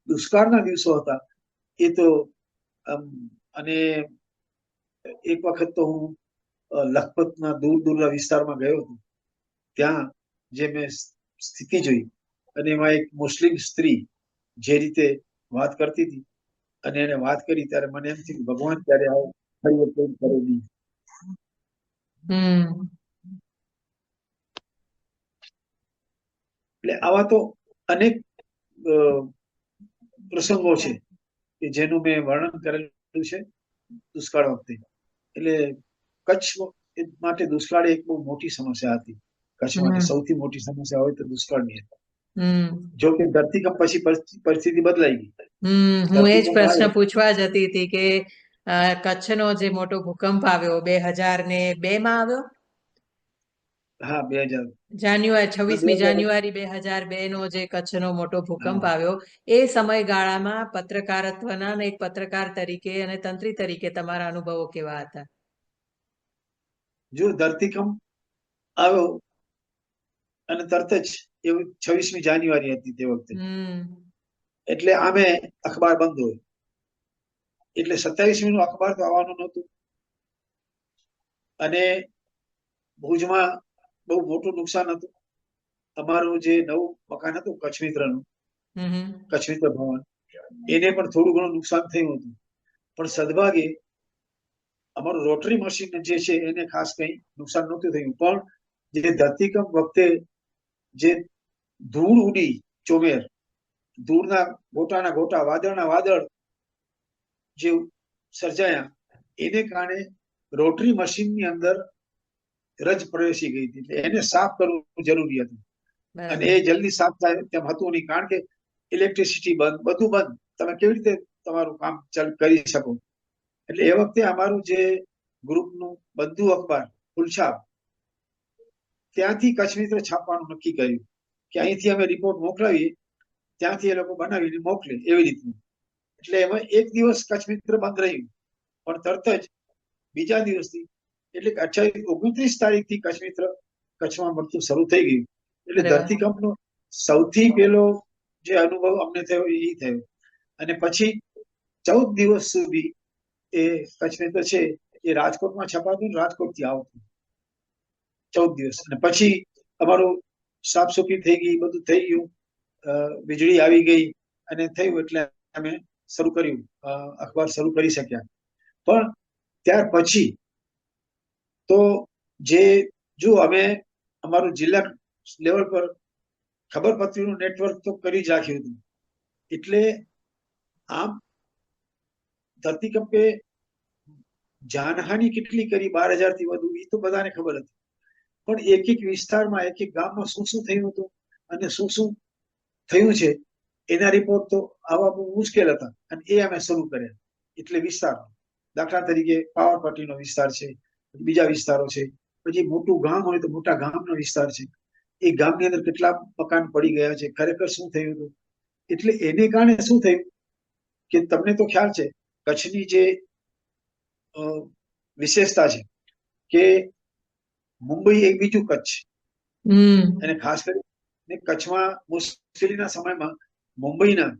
દુષ્કાળના દિવસો હતા એ તો અને એક વખત તો હું લખપતના દૂરના વિસ્તારમાં ગયો હતો. ત્યાં જે મેં સ્થિતિ જોઈ, અને એમાં એક મુસ્લિમ સ્ત્રી જે રીતે વાત કરતી હતી, અને એને વાત કરી ત્યારે મને એમ થયું ભગવાન ત્યારે આવો ફરી પ્રેમ કરે નહીં. એટલે આવા તો અનેક પ્રસંગો છે કે જેનું મેં વર્ણન કરેલું છે દુષ્કાળ વખતે. એટલે કચ્છ માટે દુષ્કાળ એક બહુ મોટી સમસ્યા હતી. કચ્છ માટે સૌથી મોટી સમસ્યા હોય તો દુષ્કાળની હતી. જો કે ધરતીકંપ પછી પરિસ્થિતિ બદલાઈ ગઈ. હું એ જ પ્રશ્ન પૂછવા જતી હતી કે કચ્છનો જે મોટો ભૂકંપ આવ્યો 2002માં આવ્યો. હા, 2000 26મી જાન્યુઆરી 2002 નો જે કચ્છનો મોટો ભૂકંપ આવ્યો, એ સમયગાળામાં પત્રકારત્વના અને એક પત્રકાર તરીકે અને તંત્રી તરીકે તમારા અનુભવો કેવા હતા? જો ધરતીકંપ આવ્યો અને તરત જ એ 26મી જાન્યુઆરી હતી તે વખતે, એટલે આમે અખબાર બંધ હોય. એટલે 27મી નું અખબાર તો આવવાનું નહોતું. અને ભુજમાં બહુ મોટું નુકસાન હતું. અમારું જે નવું મકાન હતું કચ્છ મિત્રનું, કચ્છ મિત્ર ભવન, એને પણ થોડું ઘણું નુકસાન થયું હતું. પણ સદભાગે અમારું રોટરી મશીન જે છે એને ખાસ કંઈ નુકસાન નહોતું થયું. પણ જે ધરતીકંપ વખતે જે ધૂળ ઉડી, ચોમેર, ધૂળના ગોટાના ગોટા, વાદળના વાદળ જે સર્જાયા, એને કારણે રોટરી મશીનની અંદર રજ પ્રવેશી ગઈ હતી. એટલે એને સાફ કરવું જરૂરી હતું. અને એ જલ્દી સાફ થાય તેમ હતું નહીં, કારણ કે ઇલેક્ટ્રિસિટી બંધ, બધું બંધ. તમે કેવી રીતે તમારું કામ કરી શકો? એટલે એ વખતે અમારું જે ગ્રુપનું બંધુ અખબાર ફૂલછાપ, ત્યાંથી કચ્છ મિત્ર છાપવાનું નક્કી કર્યું કે અહીંથી અમે રિપોર્ટ મોકલાવીએ, ત્યાંથી એ લોકો બનાવીને મોકલે, એવી રીતનું. એટલે એમાં એક દિવસ કચ્છ મિત્ર બંધ રહ્યું, પણ તરત જ બીજા દિવસથી, એટલે 29 તારીખથી કચ્છ મિત્ર કચ્છમાં મળતું શરૂ થઈ ગયું. એટલે ધરતીકંપનો સૌથી પહેલો જે અનુભવ અમને થયો એ થયો. અને પછી 14 દિવસ સુધી એ કચ્છ મિત્ર છે એ રાજકોટમાં છપાતું, રાજકોટથી આવતું 14 દિવસ. અને પછી અમારું સાફસૂફી થઈ ગઈ, બધું થઈ ગયું, વીજળી આવી ગઈ અને થયું, એટલે અમે શરૂ કર્યું, અખબાર શરૂ કરી શક્યા. પણ ત્યાર પછી તો જો અમે અમારું જિલ્લા લેવલ પર ખબરપત્રીનું નેટવર્ક તો કરી જ રાખ્યું હતું. એટલે આમ ધરતીકંપે જાનહાનિ કેટલી કરી 12,000 થી વધુ એ તો બધાને ખબર હતી, પણ એક એક વિસ્તારમાં એક એક ગામમાં શું શું થયું હતું અને શું શું થયું છે એના રિપોર્ટ તો આવા બહુ મુશ્કેલ હતા, અને એ અમે શરૂ કર્યા. એટલે વિસ્તાર, દાખલા તરીકે પાવરપટ્ટીનો વિસ્તાર છે, બીજા વિસ્તારો છે, પછી મોટું ગામ હોય તો મોટા ગામનો વિસ્તાર છે, એ ગામની અંદર કેટલા મકાન પડી ગયા છે, ખરેખર શું થયું હતું. એટલે એને કારણે શું થયું કે તમને તો ખ્યાલ છે કચ્છની જે વિશેષતા છે કે મુંબઈ એક બીજું કચ્છ, અને ખાસ કરીને કચ્છમાં મુશ્કેલીના સમયમાં મુંબઈના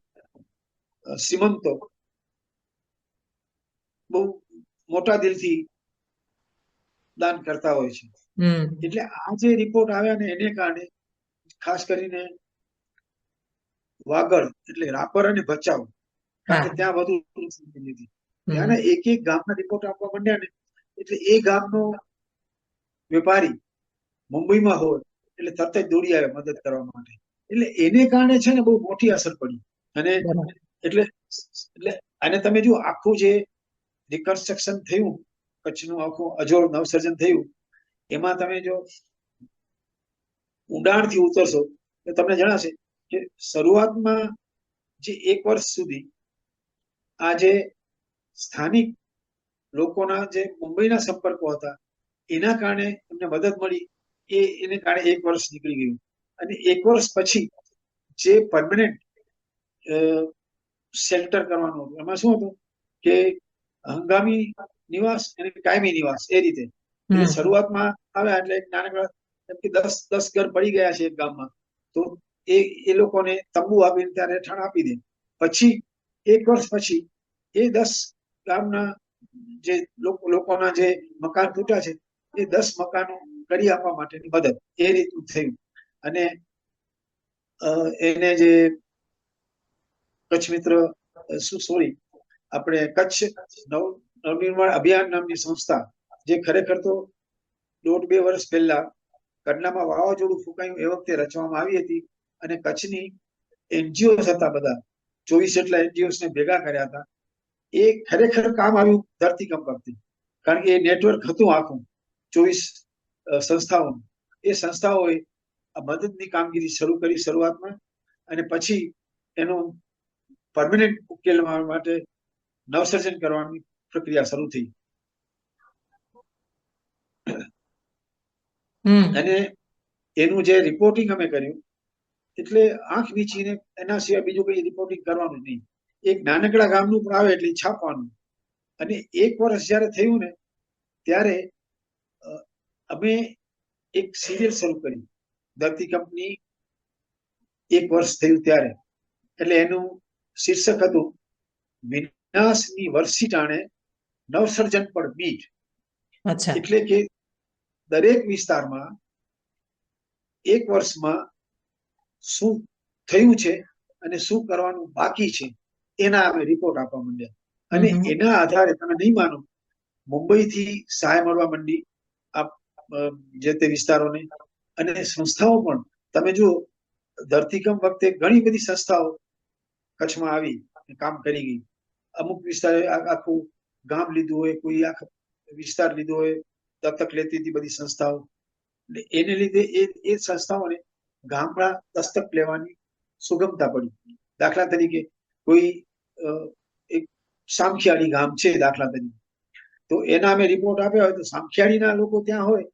સીમંતો બહુ મોટા દિલથી દાન કરતા હોય છે. એટલે આ જે રિપોર્ટ આવ્યા ને એને કારણે ખાસ કરીને વાગડ એટલે રાપર અને ભચાઉ, કારણ કે ત્યાં વધુ લીધી, ત્યાંના એક એક ગામના રિપોર્ટ આપવા માંડ્યા ને, એટલે એ ગામનો વેપારી મુંબઈમાં હોય એટલે તરત જ દોડી આવે મદદ કરવા માટે. એટલે એને કારણે છે ને બહુ મોટી અસર પડી. અને એટલે અને તમે જો આખું જે રિકન્સ્ટ્રક્શન થયું, કચ્છનું આખું અજોડ નવસર્જન થયું, એમાં તમે જો ઊંડાણથી ઉતરશો તો તમને જણાશે કે શરૂઆતમાં જે 1 વર્ષ સુધી આ જે સ્થાનિક લોકોના જે મુંબઈના સંપર્કો હતા એના કારણે એમને મદદ મળી, એને કારણે 1 વર્ષ નીકળી ગયું. અને 1 વર્ષ પછી જે પરમનન્ટ શેલ્ટર કરવાનું હતું, એમાં શું હતું કે હંગામી નિવાસ અને કાયમી નિવાસ, એ રીતે. એટલે શરૂઆતમાં આવ્યા એટલે એક નાનકડા 10 ઘર પડી ગયા છે એક ગામમાં, તો એ લોકોને તંબુ આપીને ત્યાં રહેઠાણ આપી દે. પછી 1 વર્ષ પછી એ 10 ગામના જે લોકોના જે મકાન તૂટ્યા છે એ 10 મકાનો કરી આપવા માટેની મદદ, એ રીતનું થયું. અને એને જે કચ્છ મિત્ર આપણે કચ્છ નવનિર્માણ અભિયાન નામની સંસ્થા, જે ખરેખર તો 1.5-2 વર્ષ પહેલા કંડલામાં વાવાઝોડું ફૂંકાયું એ વખતે રચવામાં આવી હતી. અને કચ્છની એનજીઓ હતા, બધા 24 જેટલા એનજીઓને ભેગા કર્યા હતા. એ ખરેખર કામ આવ્યું ધરતીકંપ વખતે, કારણ કે એ નેટવર્ક હતું આખું 24 સંસ્થાઓનું. એ સંસ્થાઓએ આ મદદની કામગીરી શરૂ કરી શરૂઆતમાં, અને પછી એનું પરમનન્ટ ઉકેલ માટે નવસર્જન કરવાની પ્રક્રિયા શરૂ થઈ. અને એનું જે રિપોર્ટિંગ અમે કર્યું, એટલે આંખ વીંચીને એના સિવાય બીજું કઈ રિપોર્ટિંગ કરવાનું નહીં. એક નાનકડા ગામનું પણ આવે એટલે છાપવાનું. અને 1 વર્ષ જયારે થયું ને ત્યારે અમે એક સિરિયલ શરૂ કરી ધરતીકંપની 1 વર્ષ થયું ત્યારે. એટલે એનું શીર્ષક હતું વિનાશની વરસી ટાણે નવસર્જન પર બીજ. એટલે કે દરેક વિસ્તારમાં 1 વર્ષમાં શું થયું છે અને શું કરવાનું બાકી છે એના અમે રિપોર્ટ આપવા માંડ્યા. અને એના આધારે તમે નહીં માનો, મુંબઈથી સહાય મળવા માંડી આ જે તે વિસ્તારોને. અને સંસ્થાઓ પણ તમે જુઓ, ધરતીકંપ વખતે ઘણી બધી સંસ્થાઓ કચ્છમાં આવી કામ કરી ગઈ. અમુક વિસ્તારે આખું ગામ લીધું હોય, કોઈ આખો વિસ્તાર લીધો હોય, દત્તક લેતી હતી બધી સંસ્થાઓ. એને લીધે એ સંસ્થાઓને ગામડા દસ્તક લેવાની સુગમતા પડી. દાખલા તરીકે કોઈ એક સામખિયાળી ગામ છે દાખલા તરીકે, તો એના અમે રિપોર્ટ આપ્યા હોય તો સામખિયાળીના લોકો ત્યાં હોય,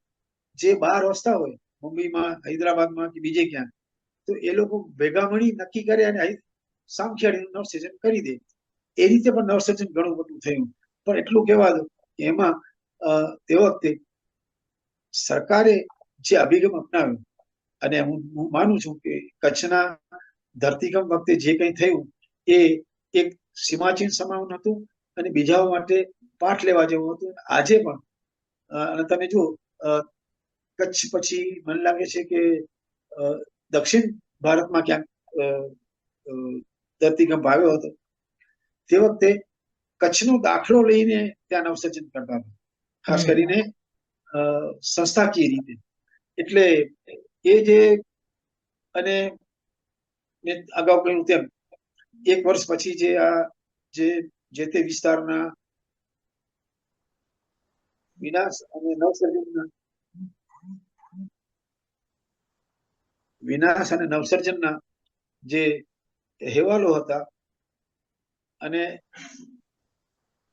જે બહાર વસતા હોય મુંબઈમાં, હૈદરાબાદમાં કે બીજે ક્યાં, તો એ લોકો ભેગા મળી નક્કી કરે અને સામખિયાળીનું નવસર્જન કરી દે. એ રીતે પણ નવસર્જન ઘણું બધું થયું. પણ એટલું કહેવા દો કે એમાં તે વખતે સરકારે જે અભિગમ અપનાવ્યો, અને હું માનું છું કે કચ્છના ધરતીકંપ વખતે જે કંઈ થયું એ એક સીમાચિહ્ન સમાન હતું અને બીજાઓ માટે પાઠ લેવા જેવું હતું. આજે પણ અને તમે જુઓ, કચ્છ પછી મને લાગે છે કે દક્ષિણ ભારતમાં ક્યાંક ધરતીકંપ આવ્યો હતો, તે વખતે કચ્છનો દાખલો લઈને ત્યાં નવસર્જન કરતા હતા, ખાસ કરીને સંસ્થાકીય રીતે. એટલે એ જે, અને મેં અગાઉ કહ્યું તેમ 1 વર્ષ પછી જે આ જે તે વિસ્તારના વિનાશ અને નવસર્જનના જે અહેવાલો હતા અને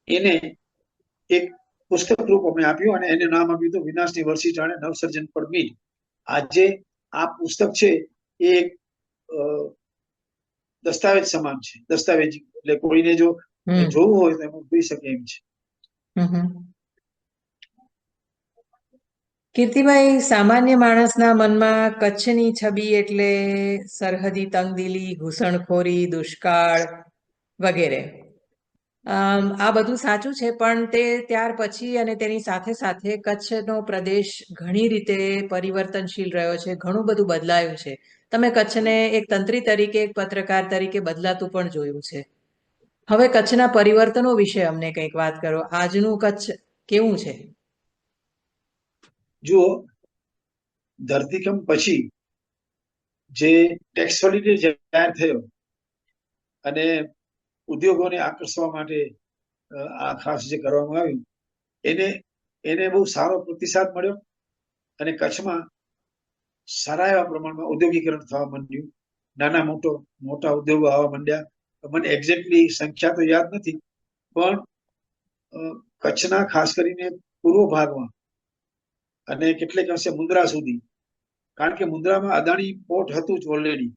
એને એક પુસ્તક રૂપ અમે આપ્યું અને એને નામ આપ્યું હતું વિનાશની વર્ષી જાણે નવસર્જન પર મીટ. આજે આ પુસ્તક છે એ એક દસ્તાવેજ સમાન છે. દસ્તાવેજ એટલે કોઈને જો જોવું હોય તો એમાં જોઈ શકે એમ છે. કીર્તિભાઈ, સામાન્ય માણસના મનમાં કચ્છની છબી એટલે સરહદી તંગદિલી, ઘૂસણખોરી, દુષ્કાળ વગેરે. આ બધું સાચું છે, પણ તે ત્યાર પછી અને તેની સાથે સાથે કચ્છનો પ્રદેશ ઘણી રીતે પરિવર્તનશીલ રહ્યો છે, ઘણું બધું બદલાયું છે. તમે કચ્છને એક તંત્રી તરીકે, એક પત્રકાર તરીકે બદલાતું પણ જોયું છે. હવે કચ્છના પરિવર્તનો વિશે અમને કંઈક વાત કરો. આજનું કચ્છ કેવું છે? જુઓ, ધરતીકંપ પછી જે ટેક્સ હોલિડે જાહેર થયો અને ઉદ્યોગોને આકર્ષવા માટે આ ખાસ જે કરવામાં આવ્યું એને બહુ સારો પ્રતિસાદ મળ્યો અને કચ્છમાં સારા એવા પ્રમાણમાં ઔદ્યોગિકરણ થવા માંડ્યું. નાના મોટા ઉદ્યોગો આવવા માંડ્યા. મને એક્ઝેક્ટલી સંખ્યા તો યાદ નથી, પણ કચ્છના ખાસ કરીને પૂર્વ ભાગમાં અને કેટલેક અંશે મુન્દ્રા સુધી, કારણ કે મુન્દ્રામાં અદાણી પોર્ટ હતું જ ઓલરેડી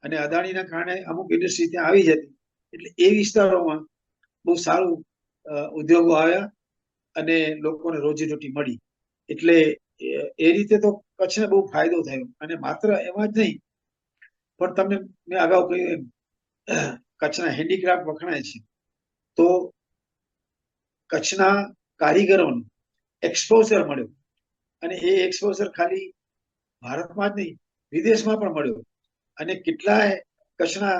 અને અદાણીના કારણે અમુક ઇન્ડસ્ટ્રી ત્યાં આવી જતી, એટલે એ વિસ્તારોમાં બહુ સારું ઉદ્યોગો આવ્યા અને લોકોને રોજીરોટી મળી. એટલે એ રીતે તો કચ્છને બહુ ફાયદો થયો. અને માત્ર એમાં જ નહીં, પણ તમને મેં અગાઉ કહ્યું કચ્છના હેન્ડીક્રાફ્ટ વખણાય છે, તો કચ્છના કારીગરોને એક્સપોઝર મળ્યો અને એ એક્સપોઝર ખાલી ભારતમાં જ નહીં, વિદેશમાં પણ મળ્યો અને કેટલાય કચ્છના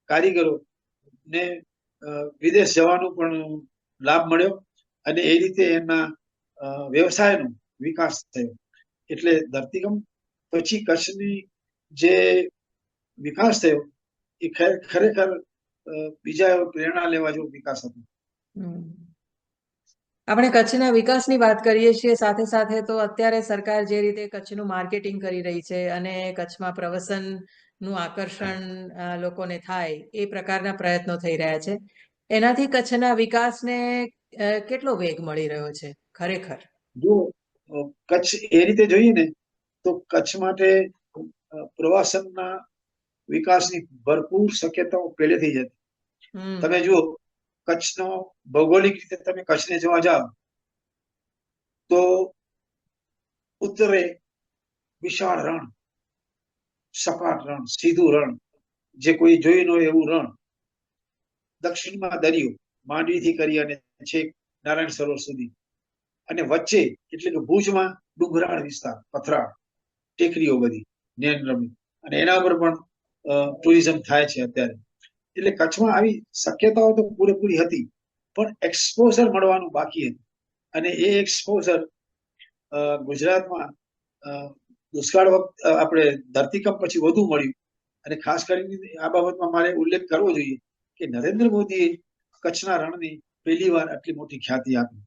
કારીગરો ને વિદેશ જવાનો પણ લાભ મળ્યો અને એ રીતે એમના વ્યવસાયનો વિકાસ થયો. એટલે ધરતીકંપ પછી કચ્છની જે વિકાસ થયો એ ખરેખર બીજા પ્રેરણા લેવા જેવો વિકાસ હતો. આપણે કચ્છના વિકાસની વાત કરીએ છીએ, સાથે સાથે તો અત્યારે સરકાર જે રીતે કચ્છનું માર્કેટિંગ કરી રહી છે અને કચ્છમાં પ્રવાસનનું આકર્ષણ લોકોને થાય એ પ્રકારના પ્રયત્નો થઈ રહ્યા છે. એનાથી કચ્છના વિકાસને કેટલો વેગ મળી રહ્યો છે ખરેખર? જો કચ્છ એ રીતે જોઈએ ને તો કચ્છ માટે પ્રવાસનના વિકાસની ભરપૂર શક્યતાઓ પહેલેથી જ હતી. તમે જુઓ, કચ્છનો ભૌગોલિક રીતે તમે કચ્છને જોવા જાઓ તો ઉત્તરે વિશાળ રણ, સપાટ રણ, સીધું રણ, જે કોઈ જોઈ ન હોય એવું રણ. દક્ષિણમાં દરિયો, માંડવીથી કરી અને છેક નારાયણ સરોવર સુધી, અને વચ્ચે એટલે કે ભુજમાં ડુંગરાળ વિસ્તાર, પથરાળ, ટેકરીઓ બધી નયનરમ્ય, અને એના પર પણ ટુરિઝમ થાય છે અત્યારે. એટલે કચ્છમાં આવી શક્યતાઓ તો પૂરેપૂરી હતી, પણ એક્સપોઝર મળવાનું બાકી હતું. અને એ એક્સપોઝર ગુજરાતમાં દુષ્કાળ વખત આપણે ધરતીકંપ પછી વધુ મળ્યું. અને ખાસ કરીને આ બાબતમાં મારે ઉલ્લેખ કરવો જોઈએ કે નરેન્દ્ર મોદીએ કચ્છના રણની પહેલી વાર આટલી મોટી ખ્યાતિ આપી.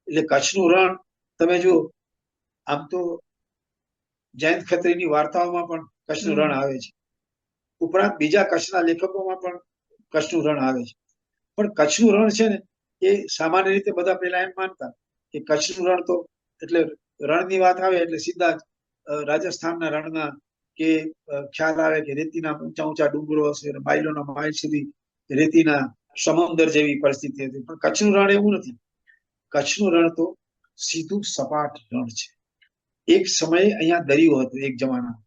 એટલે કચ્છનું રણ તમે જુઓ, આમ તો જયંત ખત્રીની વાર્તાઓમાં પણ કચ્છનું રણ આવે છે, ઉપરાંત બીજા કચ્છના લેખકોમાં પણ કચ્છનું રણ આવે છે. પણ કચ્છનું રણ છે ને એ સામાન્ય રીતે બધા પહેલા એમ માનતા કે કચ્છનું રણ તો એટલે રણની વાત આવે એટલે સીધા જ રાજસ્થાનના રણના કે ખ્યાલ આવે કે રેતીના ઊંચા ડુંગરો હશે, માઇલોના માઇલ સુધી રેતીના સમુદ્ર જેવી પરિસ્થિતિ હતી. પણ કચ્છનું રણ એવું નથી. કચ્છનું રણ તો સીધું સપાટ રણ છે. એક સમયે અહીંયા દરિયો હતો એક જમાના,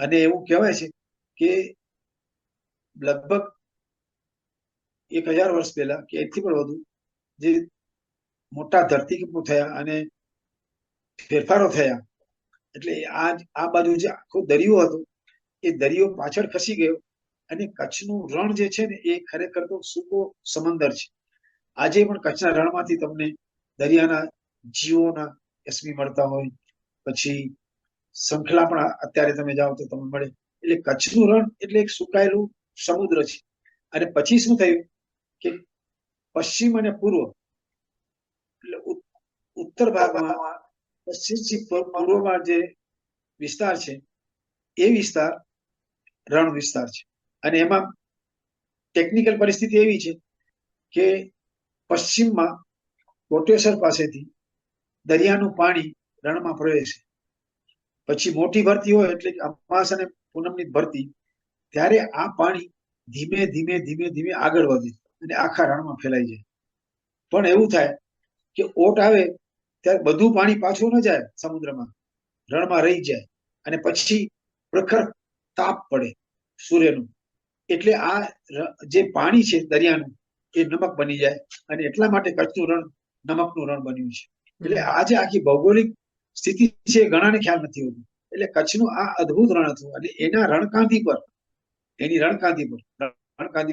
અને એવું કહેવાય છે કે લગભગ 1000 વર્ષ પહેલા કે એથી પણ વધુ જે મોટા ધરતીકંપો થયા અને ફેરફારો થયા, એટલે આ બાજુ જે આખો દરિયો હતો એ દરિયો પાછળ ખસી ગયો અને કચ્છનું રણ જે છે ને એ ખરેખર તો સૂકો સમંદર છે. આજે પણ કચ્છના રણમાંથી તમને દરિયાના જીવોના એસમી મળતા હોય, પછી શંખલા પણ અત્યારે તમે જાઓ તો તમને મળે. એટલે કચ્છનું રણ એટલે એક સુકાયેલું સમુદ્ર છે. અને પછી શું થયું કે પશ્ચિમ અને પૂર્વ એટલે ઉત્તર ભાગમાં પશ્ચિમથી પૂર્વમાં જે વિસ્તાર છે એ વિસ્તાર રણ વિસ્તાર છે. અને એમાં ટેકનિકલ પરિસ્થિતિ એવી છે કે પશ્ચિમમાં કોટેશ્વર પાસેથી દરિયાનું પાણી રણમાં પ્રવેશે, પછી મોટી ભરતી હોય એટલે અમાસ અને પૂનમની ભરતી, ત્યારે આ પાણી ધીમે ધીમે ધીમે ધીમે આગળ વધે અને આખા રણમાં ફેલાઈ જાય. પણ એવું થાય કે ઓટ આવે ત્યારે બધું પાણી પાછું ન જાય સમુદ્રમાં, રણમાં રહી જાય અને પછી પ્રખર તાપ પડે સૂર્યનું, એટલે આ જે પાણી છે દરિયાનું એ નમક બની જાય અને એટલા માટે કચ્છનું રણ નમકનું રણ બન્યું છે. એટલે આ જે આખી ભૌગોલિક સ્થિતિ છે ઘણાને ખ્યાલ નથી હોતું. એટલે કચ્છનું આ અદ્ભુત રણ હતું અને એના રણકાંધી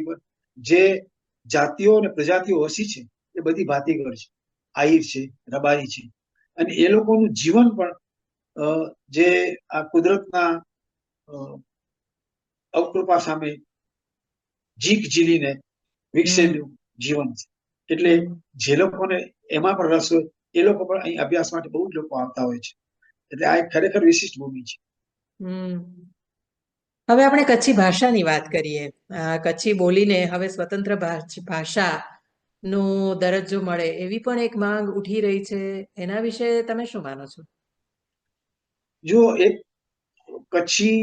પર જે જાતિઓ અને પ્રજાતિઓ વસી છે એ બધી ભાતીગળ છે, આહિર છે, રબારી છે. અને એ લોકોનું જીવન પણ જે આ કુદરતના અવકૃપા સામે જીક ઝીલીને વિકસેલું જીવન છે. એટલે જે લોકોને એમાં પણ રસ હોય એ લોકો પણ અહીં અભ્યાસ માટે બહુ જ લોકો આવતા હોય છે. એટલે આ એક ખરેખર વિશિષ્ટ ભૂમિ છે. હવે આપણે કચ્છી ભાષાની વાત કરીએ. કચ્છી બોલીને હવે સ્વતંત્ર ભાષા નો દરજ્જો મળે એવી પણ એક માંગ ઉઠી રહી છે. એના વિશે તમે શું માનો છો? જો એક કચ્છી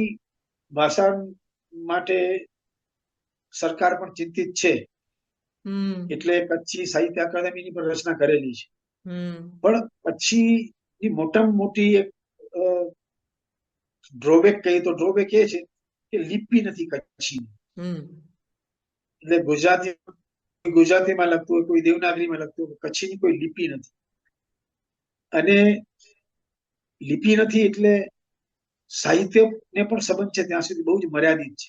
ભાષા માટે સરકાર પણ ચિંતિત છે, એટલે કચ્છી સાહિત્ય અકાદમીની પણ રચના કરેલી છે. પણ કચ્છીની મોટામાં મોટી એક ડ્રોબેક કહીએ તો ડ્રોબેક એ છે કે લિપિ નથી કચ્છી. એટલે ગુજરાતીમાં લખતું હોય, કોઈ દેવનાગરીમાં લખતું હોય, કચ્છીની કોઈ લિપિ નથી. અને લિપિ નથી એટલે સાહિત્યને પણ સંબંધ છે ત્યાં સુધી બહુ જ મર્યાદિત છે.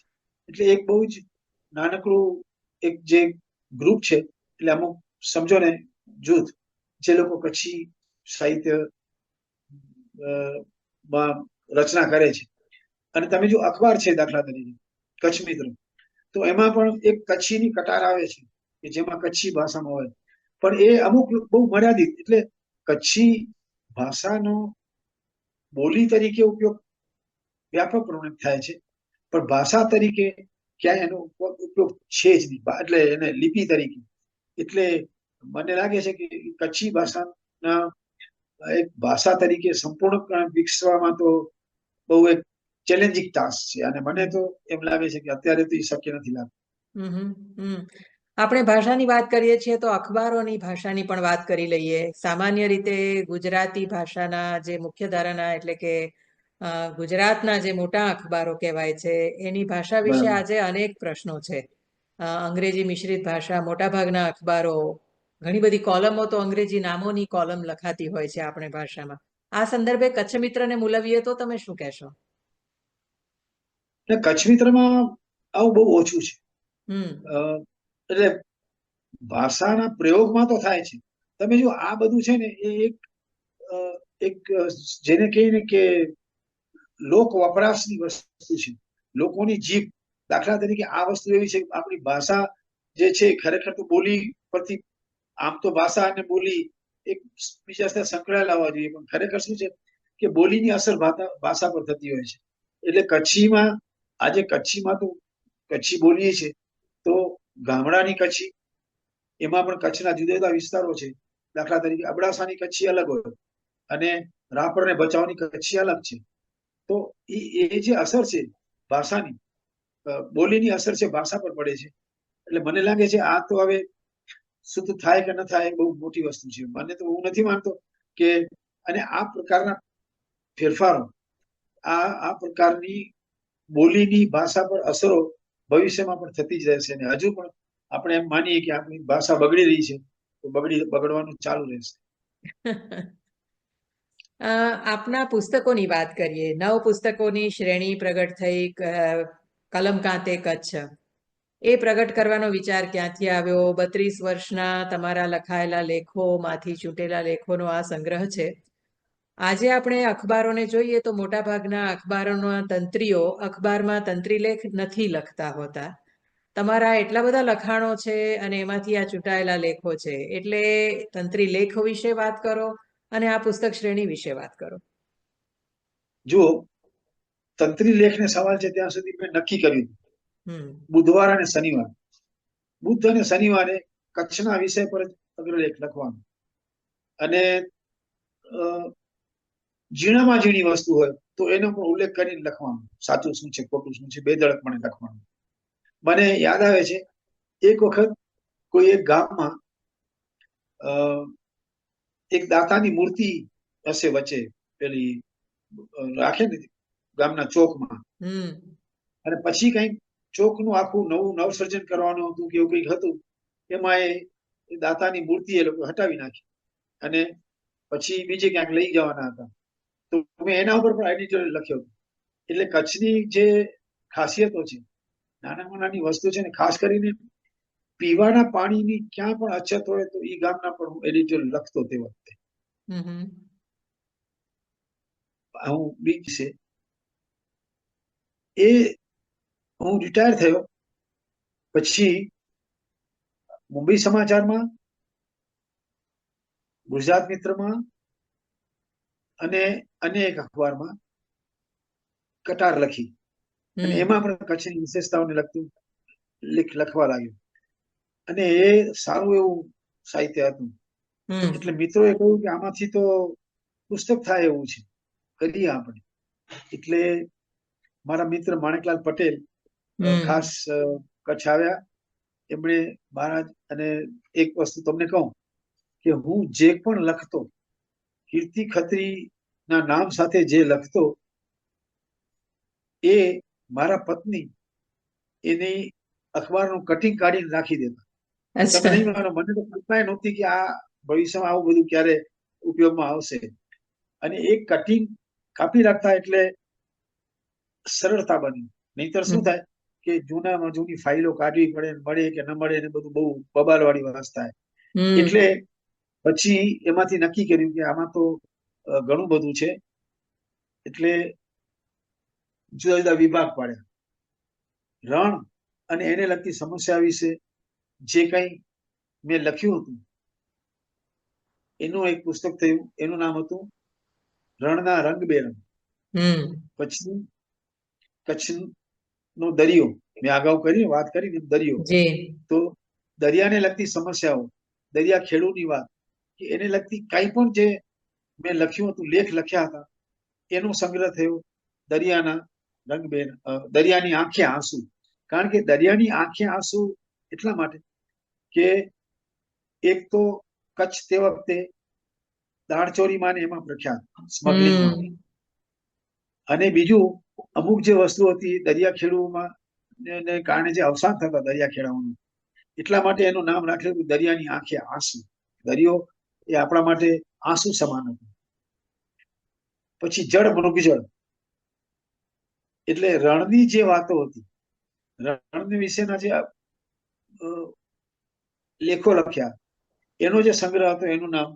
એટલે એક બહુ જ નાનકડું એક જે ગ્રુપ છે, એટલે અમુક સમજો ને જૂથ, જે લોકો કચ્છી સાહિત્ય રચના કરે છે. અને તમે જો અખબાર છે દાખલા તરીકે કચ્છ મિત્ર, તો એમાં પણ એક કચ્છીની કટાર આવે છે કે જેમાં કચ્છી ભાષામાં હોય, પણ એ અમુક બહુ મર્યાદિત. એટલે કચ્છી ભાષાનો બોલી તરીકે ઉપયોગ વ્યાપકપણે થાય છે, પણ ભાષા તરીકે ક્યાંય એનો ઉપયોગ છે જ નહીં, એટલે એને લિપિ તરીકે. એટલે મને લાગે છે કે કચ્છી ભાષાના એક ભાષા તરીકે સંપૂર્ણપણે વિકસવામાં તો બહુ એક ચેલેન્જિંગ ટાસ્ક છે. અને મને તો એમ લાગે છે કે અત્યારે તો એ શક્ય નથી લાગતું. આપણે ભાષાની વાત કરીએ છીએ તો અખબારોની ભાષાની પણ વાત કરી લઈએ. સામાન્ય રીતે ગુજરાતી ભાષાના જે મુખ્ય ધારાના એટલે કે ગુજરાતના જે મોટા અખબારો કહેવાય છે એની ભાષા વિશે આજે અનેક પ્રશ્નો છે. અંગ્રેજી મિશ્રિત ભાષા, મોટાભાગના અખબારો, ઘણી બધી કોલમો તો અંગ્રેજી નામોની કોલમ લખાતી હોય છે આપણે ભાષામાં. આ સંદર્ભે કચ્છ મિત્રને મૂલવીએ તો તમે શું કહેશો? કચ્છ મિત્રમાં આવું બહુ ઓછું છે. એટલે ભાષાના પ્રયોગમાં તો થાય છે. તમે જો આ બધું છે ને એ એક જેને કહીને કે લોક વપરાશની વસ્તુ છે, લોકોની જીભ. દાખલા તરીકે આ વસ્તુ એવી છે કે આપણી ભાષા જે છે ખરેખર તો બોલી પરથી, આમ તો ભાષા અને બોલી એક બીજા સાથે સંકળાયેલા હોવા જોઈએ, પણ ખરેખર શું છે કે બોલીની અસર ભાષા પર થતી હોય છે. એટલે કચ્છીમાં તો કચ્છી બોલીએ છે તો ગામડાની કચ્છી, એમાં પણ કચ્છના જુદા જુદા વિસ્તારો છે. દાખલા તરીકે અબડાસાની કચ્છી અલગ હોય અને રાપર ને ભચાઉની કચ્છી અલગ છે. તો એ જે અસર છે ભાષાની, બોલીની અસર છે ભાષા પર પડે છે. એટલે મને લાગે છે આ તો હવે શુદ્ધ થાય કે ન થાય બહુ મોટી વસ્તુ છે. મને તો હું નથી માનતો કે, અને આ પ્રકારના ફેરફારો, આ પ્રકારની બોલીની ભાષા પર અસરો ભવિષ્યમાં પણ થતી જ રહેશે. અને હજુ પણ આપણે એમ માનીએ કે આપણી ભાષા બગડી રહી છે તો બગડવાનું ચાલુ રહેશે. આપના પુસ્તકોની વાત કરીએ. 9 પુસ્તકોની શ્રેણી પ્રગટ થઈ, કલમ કાંતે કચ્છ. એ પ્રગટ કરવાનો વિચાર ક્યાંથી આવ્યો? 32 વર્ષના તમારા લખાયેલા લેખોમાંથી ચૂંટેલા લેખોનો આ સંગ્રહ છે. આજે આપણે અખબારોને જોઈએ તો મોટાભાગના અખબારોના તંત્રીઓ અખબારમાં તંત્રીલેખ નથી લખતા હોતા. તમારા એટલા બધા લખાણો છે અને એમાંથી આ ચૂંટાયેલા લેખો છે, એટલે તંત્રી લેખ વિશે વાત કરો અને આ પુસ્તક શ્રેણી વિશે વાત કરો. જો તંત્રી લેખને સવાલ છે ત્યાં સુધી મેં નક્કી કર્યું બુધવાર અને શનિવાર, બુધ અને શનિવારે કચ્છના વિષય પર જ અગ્રલેખ લખવાનો, અને ઝીણામાં ઝીણી વસ્તુ હોય તો એનો પણ ઉલ્લેખ કરીને લખવાનો, સાચું શું છે ખોટું શું છે બેધડકપણે લખવાનું. મને યાદ આવે છે એક વખત કોઈ એક ગામમાં એક દાતાની મૂર્તિ હશે વચ્ચે, પેલી રાખે ને ગામના ચોકમાં, અને પછી કઈક ચોકનું આખું નવું નવસર્જન કરવાનું હતું કે એવું કંઈક હતું. એમાં એ દાતાની મૂર્તિ એ લોકો હટાવી નાખી અને પછી બીજે ક્યાંક લઈ જવાના હતા. તો મેં એના ઉપર પણ એડિટોરિયલ લખ્યો. એટલે કચ્છની જે ખાસિયતો છે, નાનામાં નાની વસ્તુ છે ને, ખાસ કરીને પીવાના પાણીની ક્યાં પણ અછત હોય તો એ ગામના પણ હું એડિટોરિયલ લખતો તે વખતે. હું બીજ છે એ હું રિટાયર થયો પછી મુંબઈ સમાચારમાં, ગુજરાત મિત્રમાં અને અન્ય એક અખબારમાં કટાર લખી, અને એમાં પણ કચ્છની વિશેષતાઓને લગતું લખવા લાગ્યો, અને એ સારું એવું સાહિત્ય હતું. એટલે મિત્રોએ કહ્યું કે આમાંથી તો પુસ્તક થાય એવું છે, કરીએ આપણે. એટલે મારા મિત્ર માણેકલાલ પટેલ ખાસ કચ્છ આવ્યા. એમણે મહારાજ, અને એક વસ્તુ તમને કહું કે હું જે પણ લખતો, કીર્તિ ખત્રી ના નામ સાથે જે લખતો, એ મારા પત્ની એની અખબારનું કટિંગ કાઢીને રાખી દેતા. તમે નહીં માનો, મને તો કલ્પના નહોતી કે આ ભવિષ્યમાં આવું બધું ક્યારે ઉપયોગમાં આવશે. અને એક કટિંગ કાપી રાખતા એટલે સરળતા બની. નહીતર શું થાય કે જૂનામાં જૂની ફાઇલો કાઢવી પડે, મળે કે ન મળે ને બધું બહુ બબાલ વાળી વાત થાય. એટલે પછી એમાંથી નક્કી કર્યું કે આમાં તો ઘણું બધું છે. એટલે જુદા જુદા વિભાગ પાડ્યા. રણ અને એને લગતી સમસ્યા વિશે જે કંઈ મેં લખ્યું હતું એનું એક પુસ્તક થયું. એનું નામ હતું રણના રંગબેરંગ. પછી કચ્છનો દરિયો, મેં અગાઉ વાત કરી દરિયો, તો દરિયાને લગતી સમસ્યાઓ, દરિયા ખેડૂની વાત, કે એને લગતી કઈ પણ જે મેં લખ્યું હતું, લેખ લખ્યા હતા, એનો સંગ્રહ થયો દરિયાના રંગબેરંગ, દરિયાની આંખે આંસુ. કારણ કે દરિયાની આંખે આંસુ એટલા માટે કે એક તો કચ્છ તે વખતે દાણચોરીમાં ને એમાં પ્રખ્યાત, સ્મગલિંગમાં, અને બીજું અમુક જે વસ્તુ હતી દરિયા ખેડૂમાં ને કારણે જે અવસાન થતા દરિયા ખેડાઓનું, એટલા માટે એનું નામ રાખ્યું દરિયાની આંખે આંસુ. દરિયો એ આપણા માટે આંસુ સમાન હતું. પછી જળ મૃગજળ, એટલે રણની જે વાતો હતી, રણ વિશેના જે લેખો લખ્યા, એનો જે સંગ્રહ હતો એનું નામ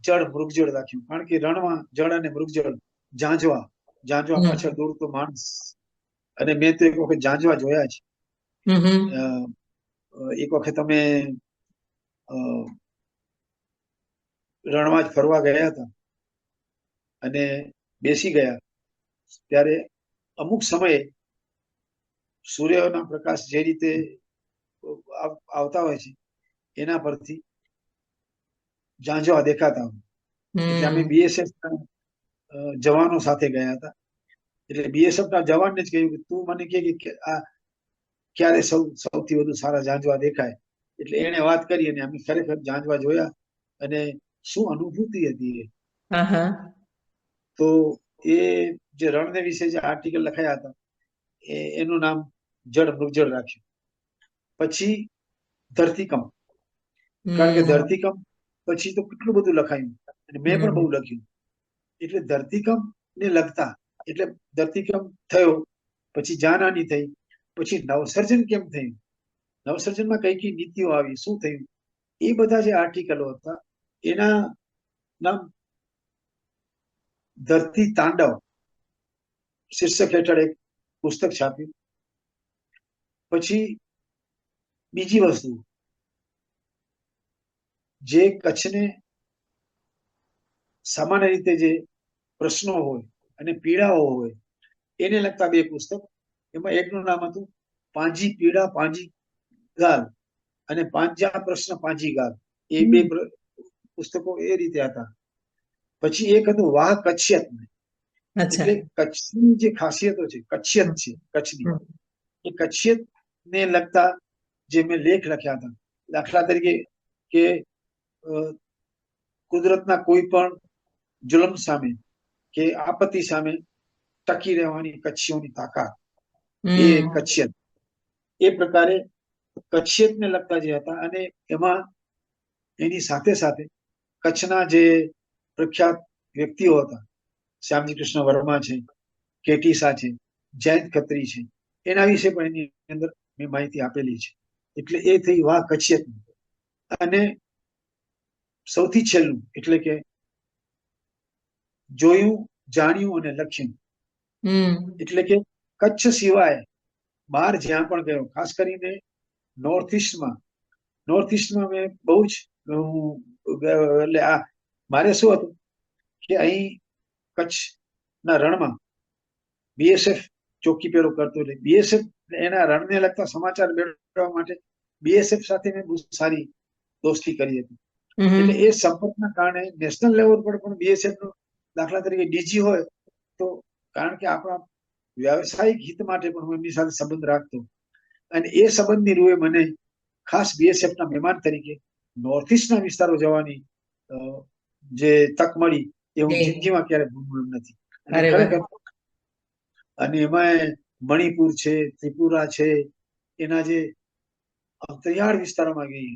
જળ મૃગજળ રાખ્યું. કારણ કે રણમાં જળ અને મૃગજળ, ઝાંઝવા પાછળ દોડતો માણસ, અને મેં તો એક વખત ઝાંઝવા જોયા છે. એક વખત અમે રણમાં જ ફરવા ગયા હતા અને બેસી ગયા, ત્યારે અમુક સમયે સૂર્યના પ્રકાશ જે રીતે આવતા હોય છે એના પરથી ઝાંઝવા દેખાતા હોય. એટલે અમે બીએસએફ જવાનો સાથે ગયા હતા. એટલે બીએસએફ ના જવાનને જ કહ્યું કે તું મને કે આ ક્યારે સૌથી વધુ સારા ઝાંઝવા દેખાય. એટલે એને વાત કરી અને અમે ખરેખર ઝાંઝવા જોયા, અને શું અનુભૂતિ હતી એ. તો એ જે રણને વિશે જે આર્ટિકલ લખાયા હતા એનું નામ જળ મૃગજળ રાખ્યું. પછી ધરતીકંપ, કારણ કે ધરતીકંપ પછી તો કેટલું બધું લખાયું, અને મેં પણ બહુ લખ્યું. એટલે ધરતીકંપ ને લગતા, એટલે ધરતીકંપ થયો પછી જાનહાની થઈ, પછી નવસર્જન કેમ થયું, નવસર્જનમાં કઈ કઈ નીતિઓ આવી, શું થયું, એ બધા જે આર્ટિકલો હતા એના નામ ધરતી તાંડવ શીર્ષક હેઠળ એક પુસ્તક છાપ્યું. પછી બીજી વસ્તુ જે કચ્છને સામાન્ય રીતે જે પ્રશ્નો હોય અને પીડાઓ હોય એને લગતા બે પુસ્તક. એમાં એકનું નામ હતું પાંજી પીડા પાંજી ગાલ અને પાંજા પ્રશ્ન પાંજી ગાલ. એ બે પુસ્તકો એ રીતે હતા. પછી એક હતું વાહ કચ્છિયત, એટલે કચ્છની જે ખાસિયતો છે, કચ્છિયત છે કચ્છની, એ કચ્છિયત ને લગતા જે મેં લેખ લખ્યા હતા. દાખલા તરીકે કે કુદરતના કોઈ પણ જુલમ સામે કે આપત્તિ સામે ટકી રહેવાની કચ્છીઓની તાકાત, એ કચ્છિયત. એ પ્રકારે કચ્છિયતને લગતા જે હતા, અને એમાં એની સાથે સાથે કચ્છના જે પ્રખ્યાત વ્યક્તિઓ હતા, શ્યામજી કૃષ્ણ વર્મા છે, કેટીસા છે, જયંત ખત્રી છે, એના વિશે પણ એની અંદર મેં માહિતી આપેલી છે. એટલે એ થઈ વાહ કચ્છિયત. અને સૌથી છેલ્લું એટલે કે જોયું, જાણ્યું અને લખ્યું, એટલે કે કચ્છ સિવાય બહાર જ્યાં પણ ગયો, ખાસ કરીને નોર્થ ઈસ્ટમાં મેં બહુ જ એટલે આ મારે શું હતું કે અહીં કચ્છના રણમાં બીએસએફ ચોકી પેલો કરતો, એટલે બીએસએફ એના રણને લગતા સમાચાર મેળવવા માટે બીએસએફ સાથે મેં બહુ સારી દોસ્તી કરી હતી. એટલે એ સંપર્કના કારણે નેશનલ લેવલ પર પણ બીએસએફ નો દાખલા તરીકે ડીજી હોય તો, કારણ કે આપણા વ્યવસાયિક હિત માટે પણ હું એમની સાથે સંબંધ રાખતો, અને એ સંબંધની રૂએ મને ખાસ બીએસએફ ના મહેમાન તરીકે નોર્થ ઈસ્ટના વિસ્તારો જવાની જે તક મળી, એ હું જિંદગીમાં ક્યારે ભૂલવું નથી. અને ખરેખર, અને એમાં મણિપુર છે, ત્રિપુરા છે, એના જે અંતરિયાળ વિસ્તારોમાં ગઈ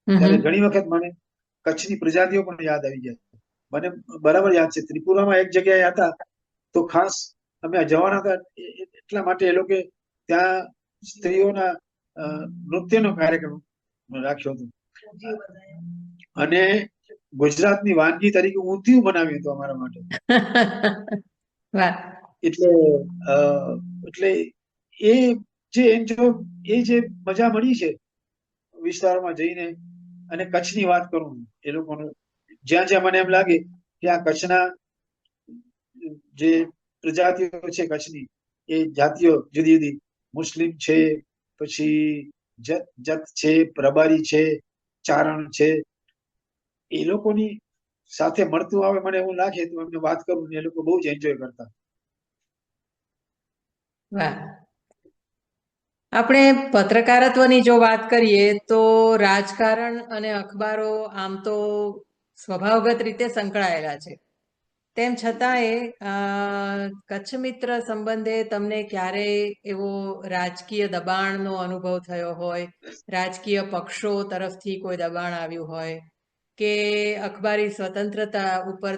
ત્યારે ઘણી વખત મને કચ્છની પ્રજાતિઓ પણ યાદ આવી જાય. મને બરાબર યાદ છે, ત્રિપુરામાં એક જગ્યાએ હતા તો ખાસ અમે જવાના હતા એટલા માટે એ લોકો ત્યાં સ્ત્રીઓના નૃત્યનો કાર્યક્રમ રાખ્યો હતો, અને ગુજરાતની વાનગી તરીકે ઊંધિયું બનાવ્યું હતું અમારા માટે. એટલે એ જે મજા મળી છે વિસ્તારોમાં જઈને, અને કચ્છની વાત કરું એ લોકોનું, જ્યાં જ્યાં મને એમ લાગે કે આ કચ્છના જે પ્રજાતિઓ છે કચ્છની, એ જાતિઓ જુદી જુદી, મુસ્લિમ છે, પછી જત છે, પ્રબારી છે, ચારણ છે, એ લોકોની સાથે મળતું આવે મને એવું લાગે તો એમને વાત કરું ને એ લોકો બહુ જ એન્જોય કરતા. વાહ. આપણે પત્રકારત્વની જો વાત કરીએ તો રાજકારણ અને અખબારો આમ તો સ્વભાવગત રીતે સંકળાયેલા છે. તેમ છતાંય કચ્છ મિત્ર સંબંધે તમને ક્યારેય એવો રાજકીય દબાણનો અનુભવ થયો હોય, રાજકીય પક્ષો તરફથી કોઈ દબાણ આવ્યું હોય, કે અખબારી સ્વતંત્રતા ઉપર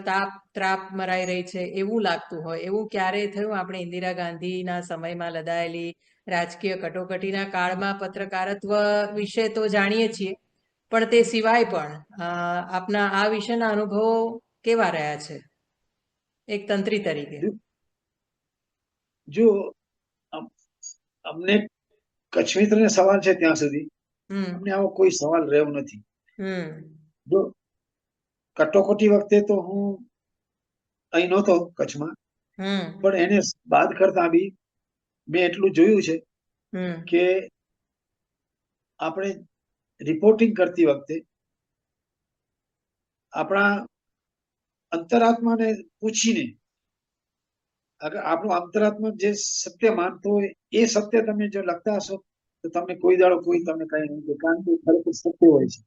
ત્રાપ મરાઈ રહી છે એવું લાગતું હોય, એવું ક્યારેય થયું? આપણે ઇન્દિરા ગાંધીના સમયમાં લદાયેલી રાજકીય કટોકટીના કાળમાં પત્રકારત્વ વિશે તો જાણીએ છીએ, પણ તે સિવાય પણ આપના આ વિશેના અનુભવો કેવા રહ્યા છે એક તંત્રી તરીકે? જો અમને કચ્છ મિત્રને સવાલ છે ત્યાં સુધી અમને આવો કોઈ સવાલ રહ્યો નથી. જો કટોકટી વખતે તો હું અહીં નહોતો કચ્છમાં, પણ એને બાદ કરતા બી મેં એટલું જોયું છે કે આપણે રિપોર્ટિંગ કરતી વખતે આપણા અંતરાત્માને પૂછીને, અગર આપણું અંતરાત્મા જે સત્ય માનતો હોય એ સત્ય તમે જો લખતા હશો તો તમને કોઈ દાડો કોઈ તમને કઈ નહીં, કારણ કે ખરેખર સત્ય હોય છે.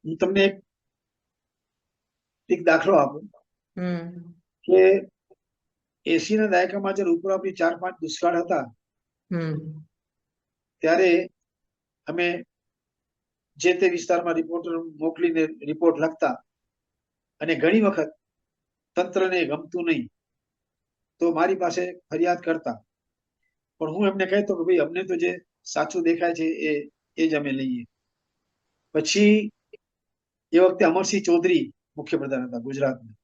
હું તમને એક દાખલો આપું કે 80 ના દાયકામાં જયારે ઉપરાપરી 4-5 દુષ્કાળ હતા, ત્યારે અમે જે તે વિસ્તારમાં રિપોર્ટર મોકલીને રિપોર્ટ લખતા, અને ઘણી વખત તંત્રને ગમતું નહીં તો મારી પાસે ફરિયાદ કરતા, પણ હું એમને કહેતો કે ભાઈ અમને તો જે સાચું દેખાય છે એ જ અમે લઈએ. પછી એ વખતે અમરસિંહ ચૌધરી મુખ્યપ્રધાન હતા ગુજરાતના,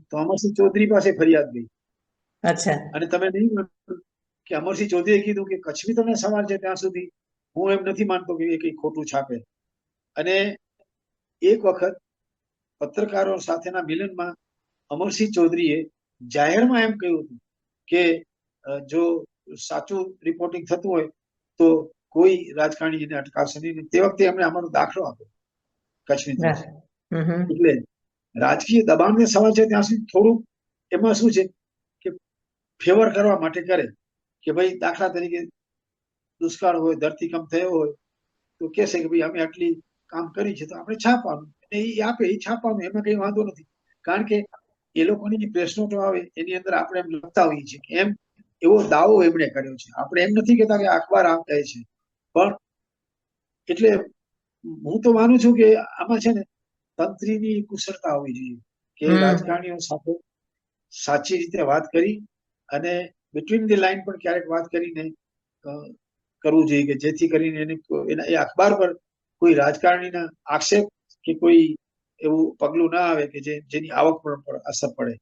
તો અમરસિંહ ચૌધરી પાસે ફરિયાદ ગઈ. અને તમે નહીં માનો કે અમરસિંહ ચૌધરીએ કીધું કે કચ્છી તમને સવાલ છે ત્યાં સુધી હું એમ નથી માનતો કે એ કઈ ખોટું છાપે, અને એક વખત પત્રકારો સાથેના મિલનમાં અમરસિંહ ચૌધરીએ જાહેરમાં એમ કહ્યું હતું કે જો સાચું રિપોર્ટિંગ થતું હોય તો કોઈ રાજકારણી એને અટકાવશે નહીં. તે વખતે એમણે અમારો દાખલો આપ્યો કચ્છની તરફ. એટલે રાજકીય દબાણને સવાલ છે ત્યાં સુધી થોડું એમાં શું છે કે ફેવર કરવા માટે કરે કે ભાઈ દાખલા તરીકે દુષ્કાળ હોય, ધરતીકંપ થયો હોય તો કહેશે કે ભાઈ અમે આટલી કામ કરી છે તો આપણે છાપવાનું, અને એ આપે એ છાપવાનું, એમાં કઈ વાંધો નથી. કારણ કે એ લોકોની જે પ્રેસ નોટો આવે એની અંદર આપણે એમ લખતા હોઈએ છીએ કે એમ એવો દાવો એમણે કર્યો છે. આપણે એમ નથી કહેતા કે અખબાર આમ કહે છે, પણ એટલે હું તો માનું છું કે આમાં છે ને તંત્રીની કુશળતા હોવી જોઈએ કે રાજકારણીઓ સાથે સાચી રીતે વાત કરી અને બિટવીન ધી લાઈન પણ ક્યારેક વાત કરીને કરવું જોઈએ કે જેથી કરીને એને એ અખબાર પર કોઈ રાજકારણીના આક્ષેપ કે કોઈ એવું પગલું ના આવે કે જેની આવક પર અસર પડે.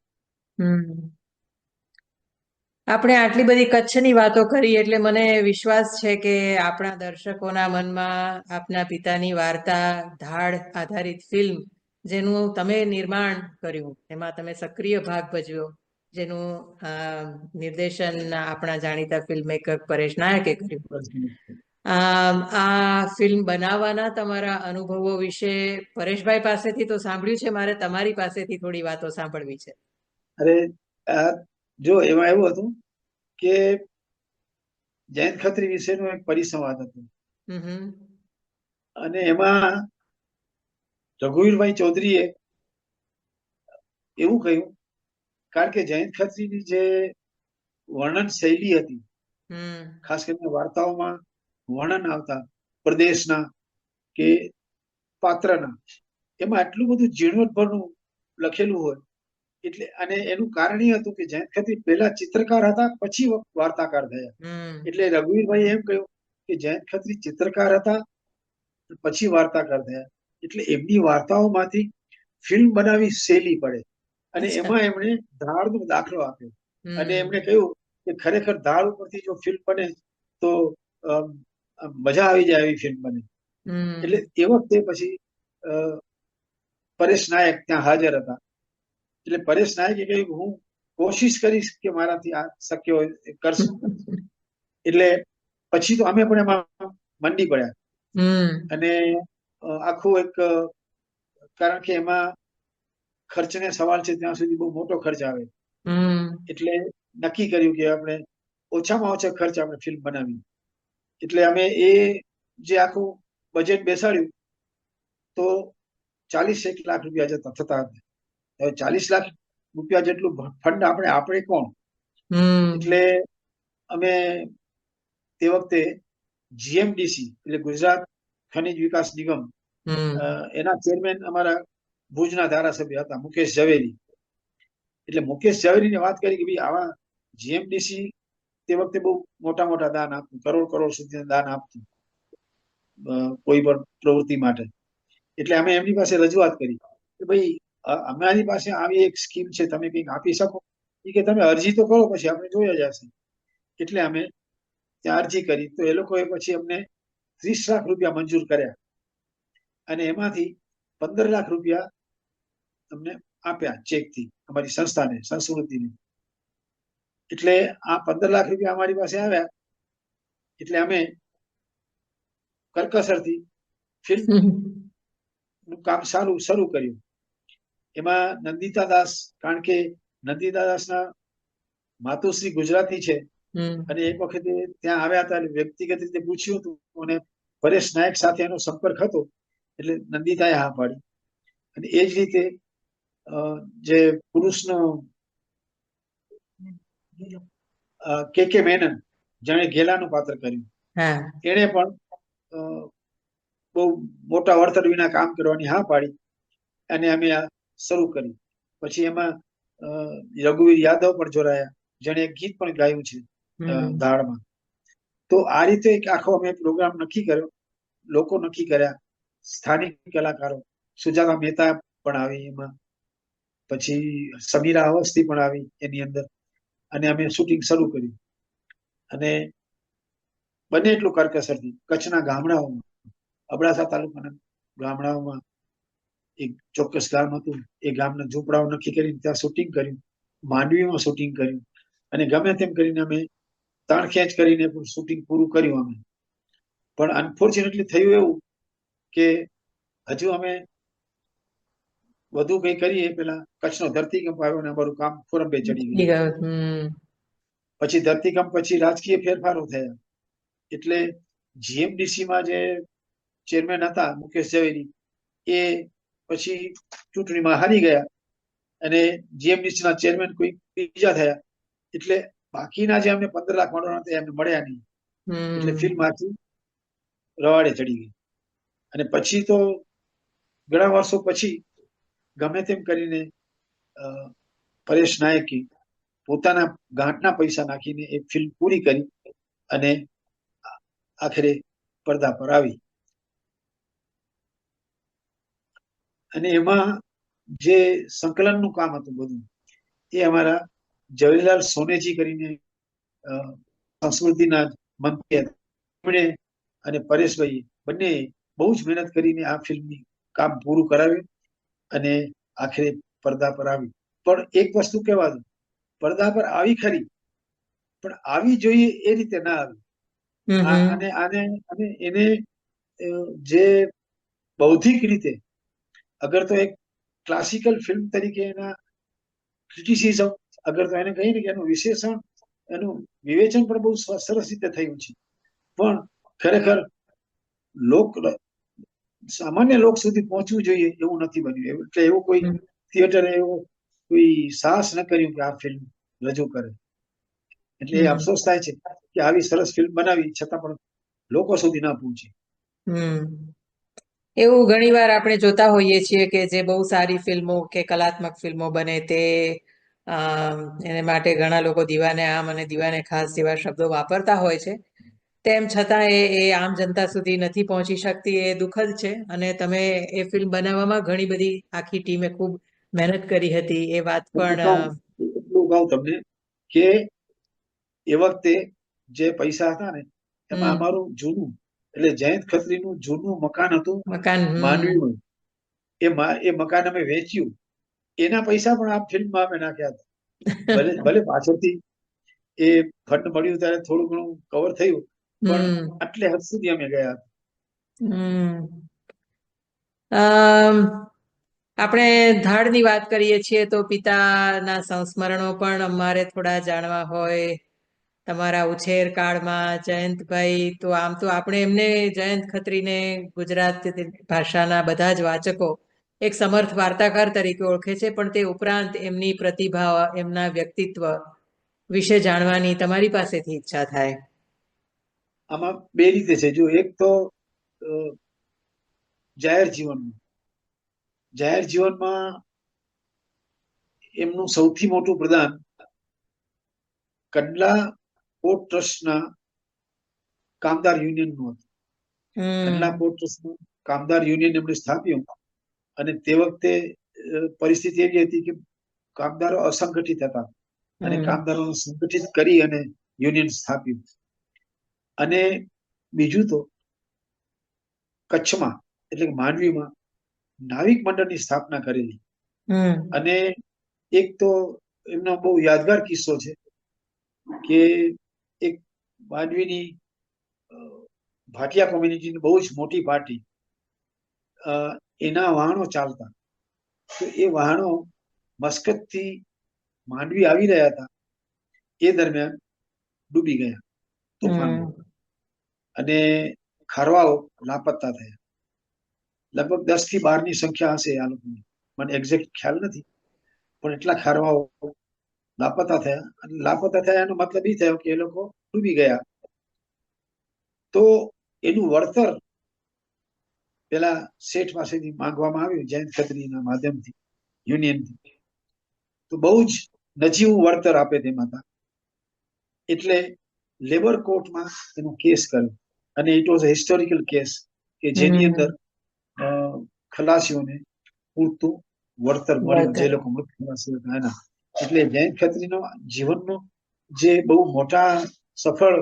આપણે આટલી બધી કચ્છની વાતો કરી એટલે મને વિશ્વાસ છે કે આપણા દર્શકોના મનમાં આપના પિતાની વાર્તા ધાડ આધારિત ફિલ્મ જેનું તમે નિર્માણ કર્યું, એમાં તમે સક્રિય ભાગ ભજવ્યો, જેનું નિર્દેશન આપણા જાણીતા ફિલ્મ મેકર પરેશ નાયકે કર્યું. આ ફિલ્મ બનાવવાના તમારા અનુભવો વિશે પરેશભાઈ પાસેથી તો સાંભળ્યું છે, મારે તમારી પાસેથી થોડી વાતો સાંભળવી છે. અરે જો એમાં એવું હતું કે જયંત ખત્રી વિશેનો એક પરિસંવાદ હતો અને એમાં રઘુવીરભાઈ ચૌધરીએ એવું કહ્યું, કારણ કે જયંત ખત્રીની જે વર્ણન શૈલી હતી, ખાસ કરીને વાર્તાઓમાં વર્ણન આવતા પ્રદેશના કે પાત્રના, એમાં આટલું બધું ઝીણવટભર્યું લખેલું હોય એટલે, અને એનું કારણ એ હતું કે જયંત ખત્રી પહેલા ચિત્રકાર હતા, પછી વાર્તાકાર થયા. એટલે રઘુવીરભાઈ એમ કહ્યું કે જયંત ખત્રી ચિત્રકાર હતા પછી વાર્તાકાર થયા, એટલે એમની વાર્તાઓમાંથી ફિલ્મ બનાવી સહેલી પડે. અને એમાં એમણે ધાડનો દાખલો આપ્યો અને એમણે કહ્યું કે ખરેખર ધાડ ઉપરથી જો ફિલ્મ બને તો મજા આવી જાય એવી ફિલ્મ બને. એટલે એ વખતે પછી પરેશ નાયક ત્યાં હાજર હતા. એટલે પરેશ નાયકે કહ્યું હું કોશિશ કરીશ કે મારાથી આ શક્ય હોય કરશું. એટલે પછી તો અમે પણ એમાં મંડી પડ્યા અને આખું એક, કારણ કે એમાં ખર્ચને સવાલ છે ત્યાં સુધી બહુ મોટો ખર્ચ આવે, એટલે નક્કી કર્યું કે આપણે ઓછામાં ઓછા ખર્ચ આપણે ફિલ્મ બનાવી. એટલે અમે એ જે આખું બજેટ બેસાડ્યું તો 40 લાખ રૂપિયા જતા થતા હતા. હવે 40 લાખ રૂપિયા જેટલું ફંડ આપણે કોણ, એટલે અમે તે વખતે જીએમડીસી એટલે ગુજરાત ખનિજ વિકાસ નિગમ, એના ચેરમેન અમારા ભુજના ધારાસભ્ય હતા મુકેશ ઝવેરી. એટલે મુકેશ ઝવેરીને વાત કરી કે ભાઈ આવા જીએમડીસી તે વખતે બહુ મોટા મોટા દાન આપતું, કરોડ સુધી દાન આપતું કોઈ પણ પ્રવૃત્તિ માટે. એટલે અમે એમની પાસે રજૂઆત કરી કે ભાઈ અમારી પાસે આવી એક સ્કીમ છે, તમે કંઈક આપી શકો? એ કે તમે અરજી તો કરો, પછી આપણે જોયા જશે. એટલે અમે ત્યાં અરજી કરી તો એ લોકોએ પછી અમને 30 લાખ રૂપિયા મંજૂર કર્યા અને એમાંથી 15 લાખ રૂપિયા અમને આપ્યા ચેકથી અમારી સંસ્થાને, સંસ્કૃતિને. એટલે આ 15 લાખ રૂપિયા અમારી પાસે આવ્યા એટલે અમે કરકસરથી ફિલ્મ નું કામ શરૂ કર્યું. એમાં નંદિતા દાસ, કારણ કે નંદિતા દાસના માતુશ્રી ગુજરાતી છે અને એક વખતે ત્યાં આવ્યા હતા, વ્યક્તિગત રીતે પૂછ્યું હતું અને પરેશ નાયક સાથે એનો સંપર્ક હતો એટલે નંદિતાએ હા પાડી. અને એ જ રીતે જે પુરુષનો કે મેનન, જેણે ઘેલાનું પાત્ર કર્યું, એણે પણ બહુ મોટા વળતર વિના કામ કરવાની હા પાડી અને અમે આ શરૂ કર્યું. પછી એમાં રઘુવીર યાદવ પણ જોડાયા, જેણે એક ગીત પણ ગાયું છે ધાડમાં. તો આ રીતે એક આખો અમે પ્રોગ્રામ નક્કી કર્યો, લોકો નક્કી કર્યા, સ્થાનિક કલાકારો, સુજાતા મહેતા પણ આવી એમાં, પછી સમીરા અવસ્થી પણ આવી એની અંદર, અને અમે શૂટિંગ શરૂ કર્યું. અને બને એટલું કરકસરથી કચ્છના ગામડાઓમાં, અબડાસા તાલુકાના ગામડાઓમાં એક ચોક્કસ ગામ હતું, એ ગામના ઝૂંપડાઓ નક્કી કરીને ત્યાં શૂટિંગ કર્યું, માંડવીમાં શૂટિંગ કર્યું, અને ગમે તેમ કરીને અમે તાણ ખેંચ કરીને શૂટિંગ પૂરું કર્યું અમે. પણ અનફોર્ચ્યુનેટલી થયું એવું કે હજુ અમે વધુ કઈ કરીએ પેલા કચ્છનો ધરતીકંપ આવ્યો અને અમારું કામ ખોરંભે ચડી ગયું. પછી ધરતીકંપ પછી રાજકીય ફેરફારો થયા, એટલે જીએમડીસીમાં જે ચેરમેન હતા મુકેશ ઝવેરી, એ પછી ચૂંટણીમાં હારી ગયા અને જીએમડીસી ના ચેરમેન કોઈ બીજા થયા, એટલે બાકીના જે અમને 15 લાખ મળવાના હતા એમને મળ્યા નહીં, એટલે ફિલ્મ આખી રવાડે ચડી ગઈ. અને પછી તો ઘણા વર્ષો પછી ગમે તેમ કરીને પરેશ નાયકે પોતાના ગાંઠના પૈસા નાખીને એ ફિલ્મ પૂરી કરી અને આખરે પડદા પર આવી. અને એમાં જે સંકલનનું કામ હતું બધું એ અમારા જવેરીલાલ સોનેજી કરીને સંસ્કૃતિના મંત્રી હતા, અને પરેશભાઈ બંને બહુ જ મહેનત કરીને આ ફિલ્મની કામ પૂરું કરાવ્યું અને આખરે પડદા પર આવી. પણ એક વસ્તુ કહેવા દઉં, પડદા પર આવી ખરી, પણ આવી જોઈએ એ રીતે ના આવી. અને આને અને એને જે બૌદ્ધિક રીતે અગર તો એક ક્લાસિકલ ફિલ્મ તરીકે એના ક્રિટિસિઝમ, અગર તો એને કહીએ ને કે એનું વિશેષણ, એનું વિવેચન પણ બહુ સરસ રીતે થયું છે, પણ ખરેખર સામાન્ય લોક સુધી પહોંચવું જોઈએ એવું નથી બન્યું. એટલે એવું કોઈ થિયેટરે એવો કોઈ સાહસ ન કર્યું કે આ ફિલ્મ રજૂ કરે. એટલે એ અફસોસ થાય છે કે આવી સરસ ફિલ્મ બનાવી છતાં પણ લોકો સુધી ના પહોંચી. એવું ઘણીવાર આપણે જોતા હોઈએ છીએ કે જે બહુ સારી ફિલ્મો કે કલાત્મક ફિલ્મો બને તે એને માટે ઘણા લોકો દીવાને આમ અને દીવાને ખાસ જેવા શબ્દો વાપરતા હોય છે, તેમ છતાં એ આમ જનતા સુધી નથી પહોંચી શકતી, એ દુઃખદ છે. અને તમે એ ફિલ્મ બનાવવામાં ઘણી બધી આખી ટીમે ખૂબ મહેનત કરી હતી, એ વાત પણ એટલું કહું તમને કે એ વખતે જે પૈસા હતા ને એમાં અમારું જૂનું, એટલે જયંત ખત્રીનું જૂનું મકાન હતું માંડવીમાં, એ મકાન અમે વેચ્યું, એના પૈસા પણ આ ફિલ્મમાં અમે નાખ્યા હતા. ભલે પાછળથી એ ફંડ મળ્યું ત્યારે થોડું ઘણું કવર થયું, પણ આટલે હદ સુધી અમે ગયા હતા. આપણે ધાડની વાત કરીએ છીએ તો પિતાના સંસ્મરણો પણ અમારે થોડા જાણવા હોય. તમારા ઉછેર કાળમાં જયંતભાઈ, તો આમ તો આપણે એમને જયંત ખત્રીને ગુજરાતી ભાષાના બધા જ વાચકો એક સમર્થ વાર્તાકાર તરીકે ઓળખે છે, પણ તે ઉપરાંત એમની પ્રતિભા, એમના વ્યક્તિત્વ વિશે જાણવાની તમારી પાસેથી ઈચ્છા થાય. આમાં બે રીતે છે. જો એક તો જાહેર જીવનમાં એમનું સૌથી મોટું પ્રદાન કંડલા પોર્ટ ટ્રસ્ટના કામદાર યુનિયનનું હતું. કંડલા પોર્ટ ટ્રસ્ટનું કામદાર યુનિયન એમણે સ્થાપ્યું, અને તે વખતે પરિસ્થિતિ એવી હતી કે કામદારો અસંગઠિત હતા, અને કામદારોને સંગઠિત કરી અને યુનિયન સ્થાપ્યું. અને બીજું તો કચ્છમાં એટલે કે માંડવીમાં નાવિક મંડળની સ્થાપના કરેલી. અને એક તો એમનો બહુ યાદગાર કિસ્સો છે કે એક માંડવીની ભાટિયા કોમ્યુનિટીની બહુ જ મોટી પાર્ટી, એના વાહનો ચાલતા, તો એ વાહનો મસ્કતથી માંડવી આવી રહ્યા હતા, એ દરમિયાન ડૂબી ગયા તોફાનમાં, અને ખારવાઓ લાપતા થયા. લગભગ 10 થી 12ની સંખ્યા હશે આ લોકોની, મને એક્ઝેક્ટ ખ્યાલ નથી, પણ એટલા ખારવાઓ લાપતા થયા. અને લાપતા થયા એનો મતલબ એ થયો કે એ લોકો ડૂબી ગયા. તો એનું વળતર પેલા શેઠ પાસેથી માંગવામાં આવ્યું, જયંત ખત્રીના માધ્યમથી, યુનિયનથી. તો બહુ જ નજીવું વળતર આપે તેમ હતા. એટલે લેબર કોર્ટમાં એનો કેસ કર્યો, અને it was a historical case કે જેની અંદર ખલાસીઓને પૂરતું વળતર મળ્યું, જે લોકો મૃત ખલાસીઓ હતા એના. એટલે જયંત ખત્રીનો જીવનનો જે બહુ મોટા સફળ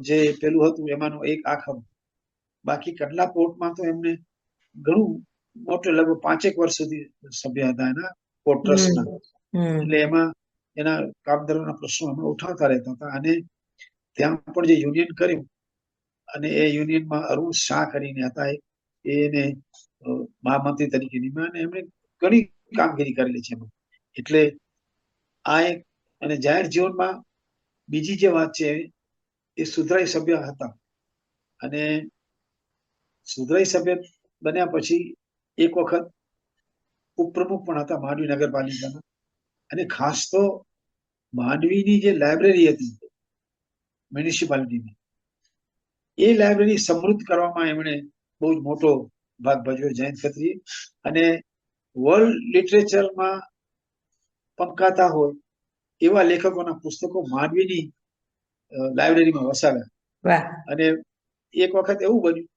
જે પેલું હતું એમાંનો એક આ ખરું. બાકી કંડલા પોર્ટમાં તો એમને ઘણું મોટે લગભગ 5 વર્ષ સુધી સભ્ય હતા એના કોર્ટ ટ્રસ્ટના. એટલે એમાં એના કામદારોના પ્રશ્નો અમે ઉઠાવતા રહેતા હતા. અને ત્યાં પણ જે યુનિયન કર્યું, અને એ યુનિયનમાં અરુણ શાહ કરીને હતા, એને મહામંત્રી તરીકે નિમ્યા, અને એમણે ઘણી કામગીરી કરેલી છે એમાં. એટલે આ એક, અને જાહેર જીવનમાં બીજી જે વાત છે એ સુધરાઈ સભ્ય હતા. અને સુધરાઈ સભ્ય બન્યા પછી એક વખત ઉપપ્રમુખ પણ હતા માંડવી નગરપાલિકાના. અને ખાસ તો માંડવીની જે લાઇબ્રેરી હતી મ્યુનિસિપાલિટીની, એ લાઇબ્રેરી સમૃદ્ધ કરવામાં એમણે બહુ જ મોટો ભાગ ભજવ્યો જયંત ખત્રીએ. અને વર્લ્ડ લિટરેચરમાં પંકાતા હોય એવા લેખકોના પુસ્તકો માંડવીની લાઇબ્રેરીમાં વસાવ્યા. અને એક વખત એવું બન્યું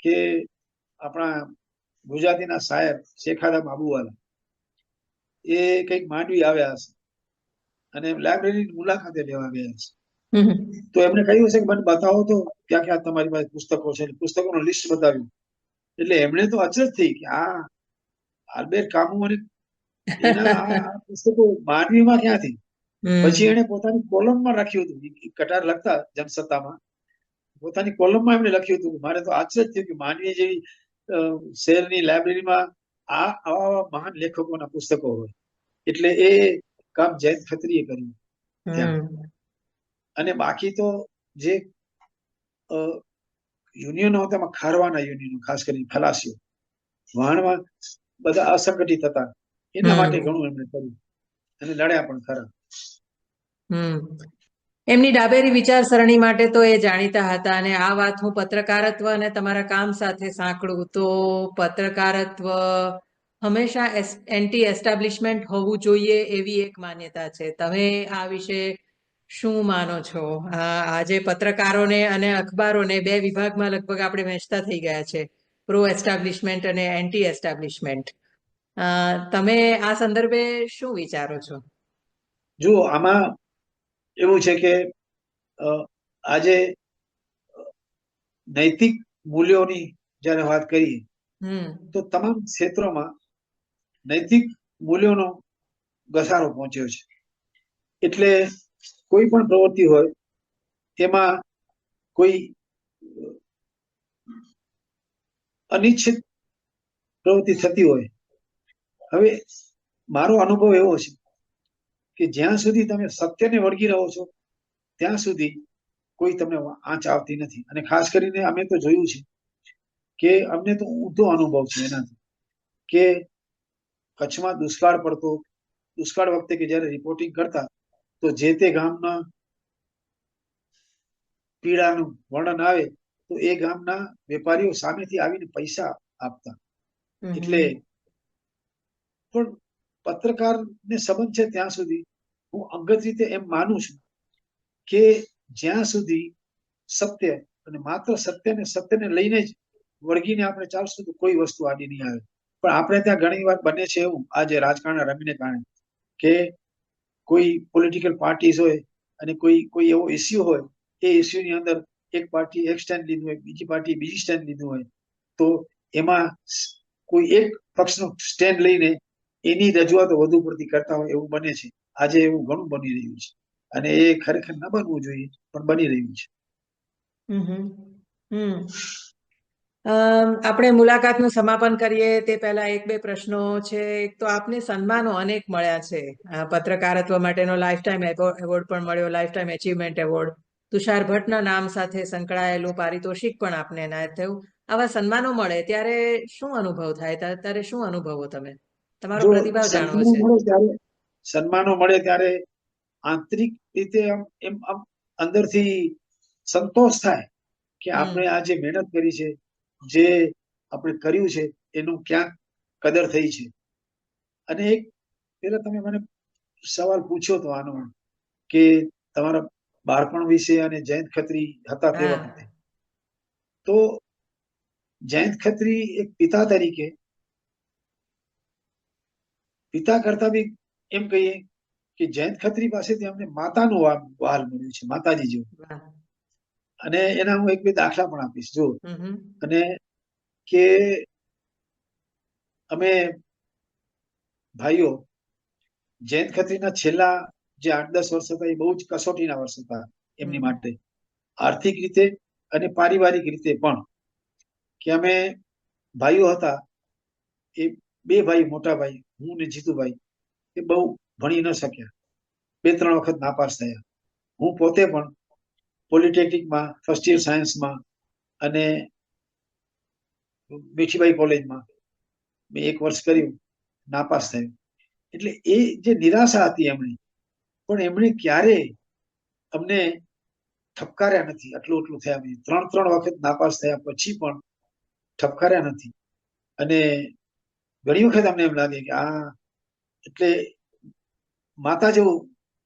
કે આપણા ગુજરાતીના શાયર શેખાદા બાબુવાલા એ કંઈક માંડવી આવ્યા હશે અને લાઇબ્રેરીની મુલાકાતે લેવા ગયા હશે. તો એમને કહ્યું હશે કે મને બતાવો તો ક્યાં ક્યાં તમારી પાસે પુસ્તકો છે. પુસ્તકોનું લિસ્ટ બતાવ્યું. એટલે એમણે તો અચરજ થઈ કે આ આલ્બેર્ટ કામુ અને એના આ પુસ્તકો માંડવીમાં ક્યાંથી. પછી એને પોતાની કોલમમાં લખ્યું હતું, કટાર લખતા જનસત્તામાં, પોતાની કોલમમાં એમણે લખ્યું હતું કે મારે તો આશ્ચર્ય થયું કે માંડવી જેવી શહેરની લાઇબ્રેરીમાં આવા મહાન લેખકોના પુસ્તકો હોય. એટલે એ કામ જયંત ખત્રીએ કર્યું ત્યાં. અને બાકી તો જે યુનિયનો હતા એમાં ખારવાના યુનિયનો, ખાસ કરીને ખલાસીઓ, વહાણમાં બધા અસંગઠિત હતા, એના માટે ઘણું એમણે કર્યું અને લડ્યા પણ ખરા. એમની ડાબેરી વિચારસરણી માટે તો એ જાણીતા હતા. અને આ વાત હું પત્રકારત્વ અને તમારા કામ સાથે સાંકળું તો પત્રકારત્વ હંમેશા એન્ટી એસ્ટાબ્લિશમેન્ટ હોવું જોઈએ એવી એક માન્યતા છે. તમે આ વિશે શું માનો છો? આજે પત્રકારોને અને અખબારોને બે વિભાગમાં લગભગ આપણે વહેંચતા થઈ ગયા છે, પ્રો એસ્ટાબ્લિશમેન્ટ અને એન્ટી એસ્ટાબ્લિશમેન્ટ. તમે આ સંદર્ભે શું વિચારો છો? જો આમાં એવું છે કે આજે નૈતિક મૂલ્યોની જ્યારે વાત કરીએ તો તમામ ક્ષેત્રોમાં નૈતિક મૂલ્યોનો ઘસારો પહોંચ્યો છે. એટલે કોઈ પણ પ્રવૃત્તિ હોય તેમાં કોઈ અનિચ્છિત પ્રવૃત્તિ થતી હોય. હવે મારો અનુભવ એવો છે કે જ્યાં સુધી તમે સત્યને વળગી રહો છો ત્યાં સુધી કોઈ તમને આંચ આવતી નથી. અને ખાસ કરીને અમે તો જોયું છે કે અમને તો ઊંધો અનુભવ છે એનાથી, કે કચ્છમાં દુષ્કાળ પડતો, દુષ્કાળ વખતે કે જ્યારે રિપોર્ટિંગ કરતા તો જે તે ગામના પીડાનું વર્ણન આવે તો એ ગામના વેપારીઓ સામેથી આવીને પૈસા આપતા. એટલે પણ પત્રકારને સંબંધ છે ત્યાં સુધી હું અંગત રીતે એમ માનું છું કે જ્યાં સુધી સત્ય અને માત્ર સત્યને લઈને જ વળગીને આપણે ચાલશું તો કોઈ વસ્તુ આડી નહીં આવે. પણ આપણે ત્યાં ઘણી વાર બને છે એવું, આજે રાજકારણના રંગને કારણે, કે કોઈ પોલિટિકલ પાર્ટીઝ હોય અને કોઈ એવો ઇસ્યુ હોય, એ ઇસ્યુની અંદર એક પાર્ટી એક સ્ટેન્ડ લીધું હોય, બીજી પાર્ટી બીજી સ્ટેન્ડ લીધું હોય, તો એમાં કોઈ એક પક્ષનું સ્ટેન્ડ લઈને એની રજૂઆતો વધુ પડતી કરતા હોય એવું બને છે. આજે એવું ઘણું બની રહ્યું છે અને એ ખરેખર ન બનવું જોઈએ પણ બની રહ્યું છે. આપણે મુલાકાતનું સમાપન કરીએ તે પહેલા એક બે પ્રશ્નો છે. એક તો આપને સન્માનો અનેક મળ્યા છે. પત્રકારત્વ માટેનો લાઈફ ટાઈમ એવોર્ડ પણ મળ્યો, lifetime achievement award, Tushar ભટ્ટના નામ સાથે સંકળાયેલું પારિતોષિક પણ આપને એનાયત થયું. આવા સન્માનો મળે ત્યારે શું અનુભવ થાય? ત્યારે શું અનુભવો તમે? તમારો પ્રતિભાવ જાણવો છે. સન્માનો મળે ત્યારે આંતરિક રીતે એમ અંદરથી સંતોષ થાય કે આપણે આ જે મહેનત કરી છે, જે આપણે કર્યું છે, એનું ક્યાંક કદર થઈ છે. અને એક પેલા તમે મને સવાલ પૂછ્યો તો આનો, કે તમારા બાળપણ વિશે અને જયંત ખત્રી હતા તે વખતે. તો જયંત ખત્રી એક પિતા તરીકે, પિતા કરતા બી એમ કહીએ કે જયંત ખત્રી પાસેથી અમને માતાનું વહાલ મળ્યું છે, માતાજી જેવું. અને એના હું એક બે દાખલા પણ આપીશ. જો, અને કે અમે ભાઈઓ જયંત ખત્રીના છેલ્લા જે 8-10 વર્ષ હતા એ બહુ જ કસોટીના વર્ષ હતા એમની માટે, આર્થિક રીતે અને પારિવારિક રીતે પણ. કે અમે ભાઈઓ હતા, એ 2 ભાઈ, મોટા ભાઈ, હું ને જીતુભાઈ, એ બહુ ભણી ન શક્યા, 2-3 વખત નાપાસ થયા. હું પોતે પણ પોલિટેકનિકમાં ફર્સ્ટ યર સાયન્સમાં અને મીઠીબાઈ કોલેજમાં મેં 1 વર્ષ કર્યું, નાપાસ થયું. એટલે એ જે નિરાશા હતી એમની, પણ એમણે ક્યારે અમને ઠપકાર્યા નથી. આટલું થયા પછી 3 વખત નાપાસ થયા પછી પણ ઠપકાર્યા નથી. અને ઘણી વખત અમને એમ લાગે કે આ એટલે માતા જેવું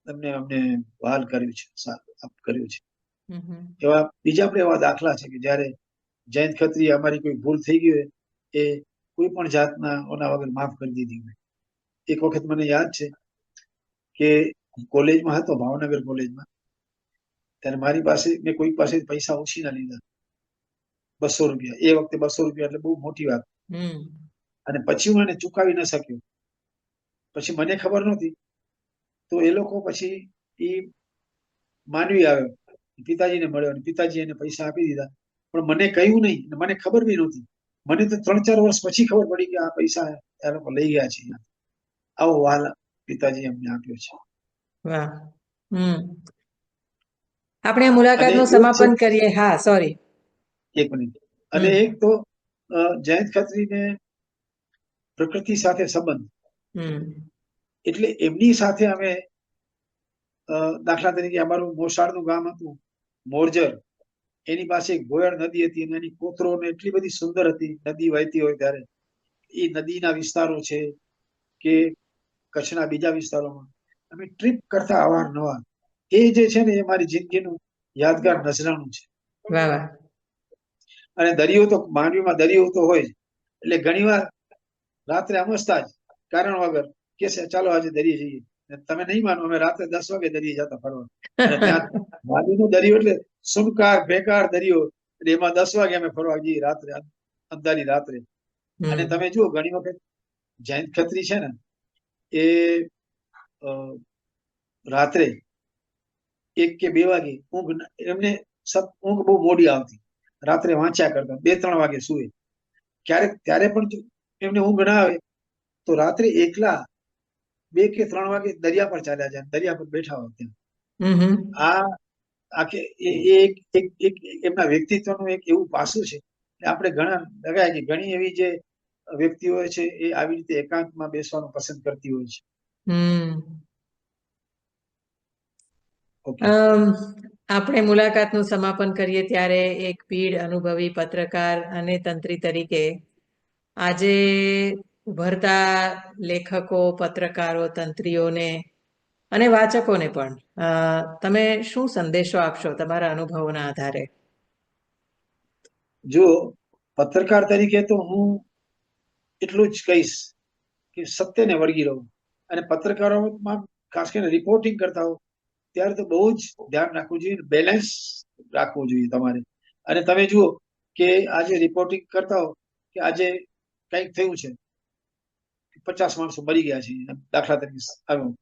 અમને વહાલ કર્યું છે, કર્યું છે. એવા બીજા પણ એવા દાખલા છે કે જ્યારે જયંત ખત્રી અમારી કોઈ ભૂલ થઈ ગઈ હોય એ કોઈ પણ જાતના ઓના વગર માફ કરી દીધી હોય. એક વખત મને યાદ છે કે કોલેજમાં હતો, ભાવનગર કોલેજમાં, ત્યારે મારી પાસે મેં કોઈ પાસે પૈસા ઉછીના લીધા, 200 રૂપિયા. એ વખતે 200 રૂપિયા એટલે બહુ મોટી વાત. અને પછી હું એને ચૂકવી ન શક્યો. પછી મને ખબર નહોતી, તો એ લોકો પછી એ માનવી આવ્યો, પિતાજીને મળ્યો અને પિતાજી એને પૈસા આપી દીધા. પણ મને કહ્યું નહીં, મને ખબર બી નહોતી. મને તો 3-4 વર્ષ પછી ખબર પડી કે આ પૈસા એ લોકો લઈ ગયા છે. આવો વહાલ પિતાજી અમને આપ્યો છે. વાહ. આપણે મુલાકાતનું સમાપન કરીએ. હા, સોરી, 1 મિનિટ. અને એક તો જયંત ખત્રીને પ્રકૃતિ સાથે સંબંધ, એટલે એમની સાથે અમે દાખલા તરીકે અમારું મોસાળનું ગામ હતું મોરજર, એની પાસે એક ગોયળ નદી હતી અને એની કોતરો એટલી બધી સુંદર હતી, નદી વહેતી હોય ત્યારે. એ નદીના વિસ્તારો છે કે કચ્છના બીજા વિસ્તારોમાં અમે ટ્રીપ કરતા અવારનવાર. એ જે છે ને એ મારી જિંદગીનું યાદગાર નજરાણું છે. અને દરિયો તો માંડવીમાં દરિયો તો હોય જ, એટલે ઘણીવાર રાત્રે અમસ્તા જ કારણ વગર કે ચાલો આજે દરિયે જઈએ. તમે નહીં માનો, અમે રાત્રે 10 વાગે દરિયે જતા ફરવા. અને ત્યાં માંડવીનો દરિયો એટલે સુનકાર બેકાર દરિયો, એટલે એમાં 10 વાગે અમે ફરવા જઈએ રાત્રે, અંધારી રાત્રે. અને તમે જુઓ ઘણી વખત જયંત ખત્રી છે ને એ રાત્રે 1 કે 2 વાગે એમને ઊંઘ બહુ મોડી આવતી, રાત્રે વાંચ્યા કરતા, 2-3 વાગે સુવે. ક્યારેક ત્યારે પણ એમને ઊંઘ ના આવે તો રાત્રે એકલા 2 કે 3 વાગે દરિયા પર ચાલ્યા જાય, દરિયા પર બેઠા હોય ત્યાં. આ આખે એક એમના વ્યક્તિત્વનું એક એવું પાસું છે. આપણે ઘણા કે ઘણી એવી જે વ્યક્તિઓ છે એ આવી રીતે એકાંતમાં બેસવાનું પસંદ કરતી હોય છે. આપણે મુલાકાતનું સમાપન કરીએ ત્યારે એક પીઢ અનુભવી પત્રકાર અને તંત્રી તરીકે આજે ઉભરતા લેખકો, પત્રકારો, તંત્રીઓને અને વાચકોને પણ તમે શું સંદેશો આપશો તમારા અનુભવોના આધારે? જો પત્રકાર તરીકે તો હું એટલું જ કહીશ કે સત્યને વળગી રહો. અને પત્રકારોમાં ખાસ કરીને રિપોર્ટિંગ કરતા હો ત્યારે તો બહુ જ ધ્યાન રાખવું જોઈએ, બેલેન્સ રાખવું જોઈએ તમારે. અને તમે જુઓ કે આજે રિપોર્ટિંગ કરતા હો કે આજે કંઈક થયું છે, 50 માણસો મરી ગયા છે દાખલા તરીકે આવ્યું,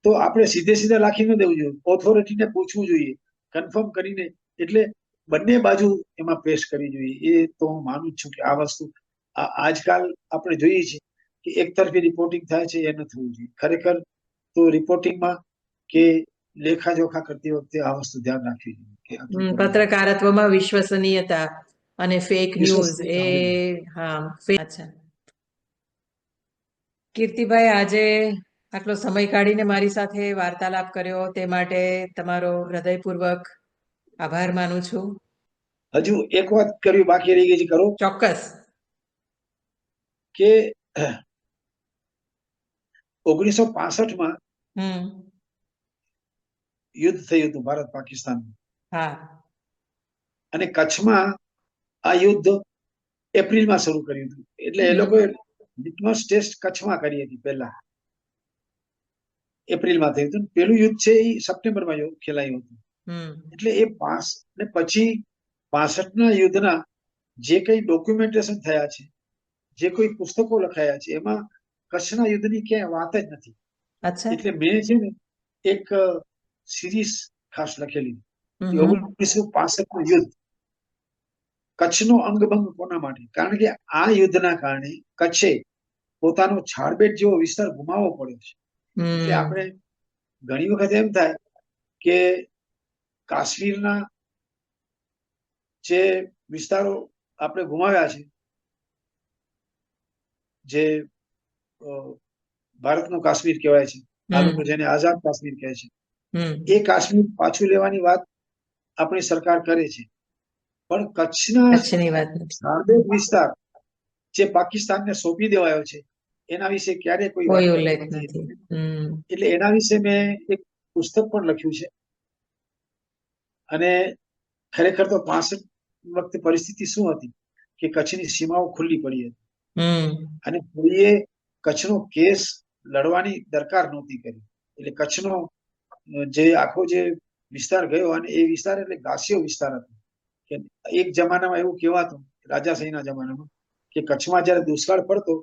તો આપણે સીધે રાખી ન દેવું જોઈએ, ઓથોરિટીને પૂછવું જોઈએ, કન્ફર્મ કરીને. એટલે બંને બાજુ એમાં પેશ કરવી જોઈએ. એ તો હું માનું છું કે આ વસ્તુ આજકાલ આપણે જોઈએ છીએ કે એકતરફી રિપોર્ટિંગ થાય છે, એ ન થવું જોઈએ. ખરેખર તો રિપોર્ટિંગમાં કે લેખાજોખા કરતી વખતે આ વસ્તુ ધ્યાન રાખવી જોઈએ. પત્રકારત્વમાં વિશ્વસનીયતા અને ફેક ન્યૂઝ એ અચ્છા કીર્તિભાઈ, આજે આટલો સમય કાઢીને મારી સાથે વાર્તાલાપ કર્યો તે માટે તમારો હૃદયપૂર્વક આભાર માનું છું. હજુ એક વાત કરવી બાકી રહી ગઈ છે, કરો? ચોક્કસ. કે 1965માં યુદ્ધ થયું હતું ભારત પાકિસ્તાન. અને કચ્છમાં આ યુદ્ધ એપ્રિલમાં શરૂ કર્યું હતું. એટલે એ લોકોએ લિટમસ ટેસ્ટ કચ્છમાં કરી હતી પહેલા, એપ્રિલમાં થયું હતું. પેલું યુદ્ધ છે એ સપ્ટેમ્બરમાં ખેલાયું હતું. એટલે એ પછી 65ના યુદ્ધના જે કઈ ડોક્યુમેન્ટેશન થયા છે, જે કોઈ પુસ્તકો લખાયા છે એમાં કચ્છના યુદ્ધની ક્યાંય વાત જ નથી. અચ્છા. એટલે મેં છે ને એક સિરીઝ ખાસ લખેલી, 1965 નું યુદ્ધ, કચ્છનો અંગભંગ કોના માટે? કારણ કે આ યુદ્ધના કારણે કચ્છે પોતાનો છાડબેટ જેવો વિસ્તાર ગુમાવવો પડ્યો છે. એટલે આપણે ઘણી વખત એમ થાય કે કાશ્મીરના જે વિસ્તારો આપણે ગુમાવ્યા છે, જે ભારતનું કાશ્મીર કહેવાય છે, આ લોકો જેને આઝાદ કાશ્મીર કહે છે, એ કાશ્મીર પાછું લેવાની વાત આપણી સરકાર કરે છે, પણ કચ્છના છાડબેટ વિસ્તાર જે પાકિસ્તાનને સોંપી દેવાયો છે એના વિશે ક્યારેય કોઈ વાત નથી. એટલે એના વિશે મેં એક પુસ્તક પણ લખ્યું છે. અને ખરેખર તો 65 વખતે પરિસ્થિતિ શું હતી કે કચ્છની સીમાઓ ખુલ્લી પડી હતી અને કોઈએ કચ્છનો કેસ લડવાની દરકાર નહોતી કરી. એટલે કચ્છનો જે આખો જે વિસ્તાર ગયો, અને એ વિસ્તાર એટલે ઘાસિયો વિસ્તાર હતો. કે એક જમાનામાં એવું કહેવાતું, રાજાશાહીના જમાનામાં, કે કચ્છમાં જયારે દુષ્કાળ પડતો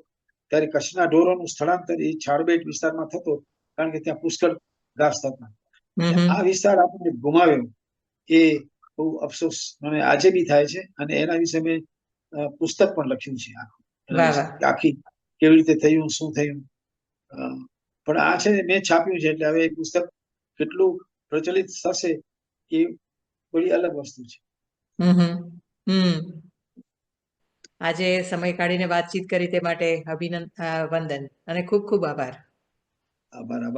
ત્યારે કચ્છના ઢોરોનું સ્થળાંતર એ છાડબેટ વિસ્તારમાં થતો, કારણ કે ત્યાં પુષ્કળ ઘાસ થતા. આ વિસ્તાર આપણે ગુમાવ્યો એ બહુ અફસોસ મને આજે બી થાય છે, અને એના વિશે મેં પુસ્તક પણ લખ્યું છે આખી કેવી રીતે થયું, શું થયું. પણ આ છે મેં છાપ્યું છે, એટલે હવે એ પુસ્તક કેટલું પ્રચલિત થશે એ બધી અલગ વસ્તુ છે. આજે સમય કાઢીને વાતચીત કરી તે માટે વંદન અને ખૂબ ખૂબ આભાર. આભાર.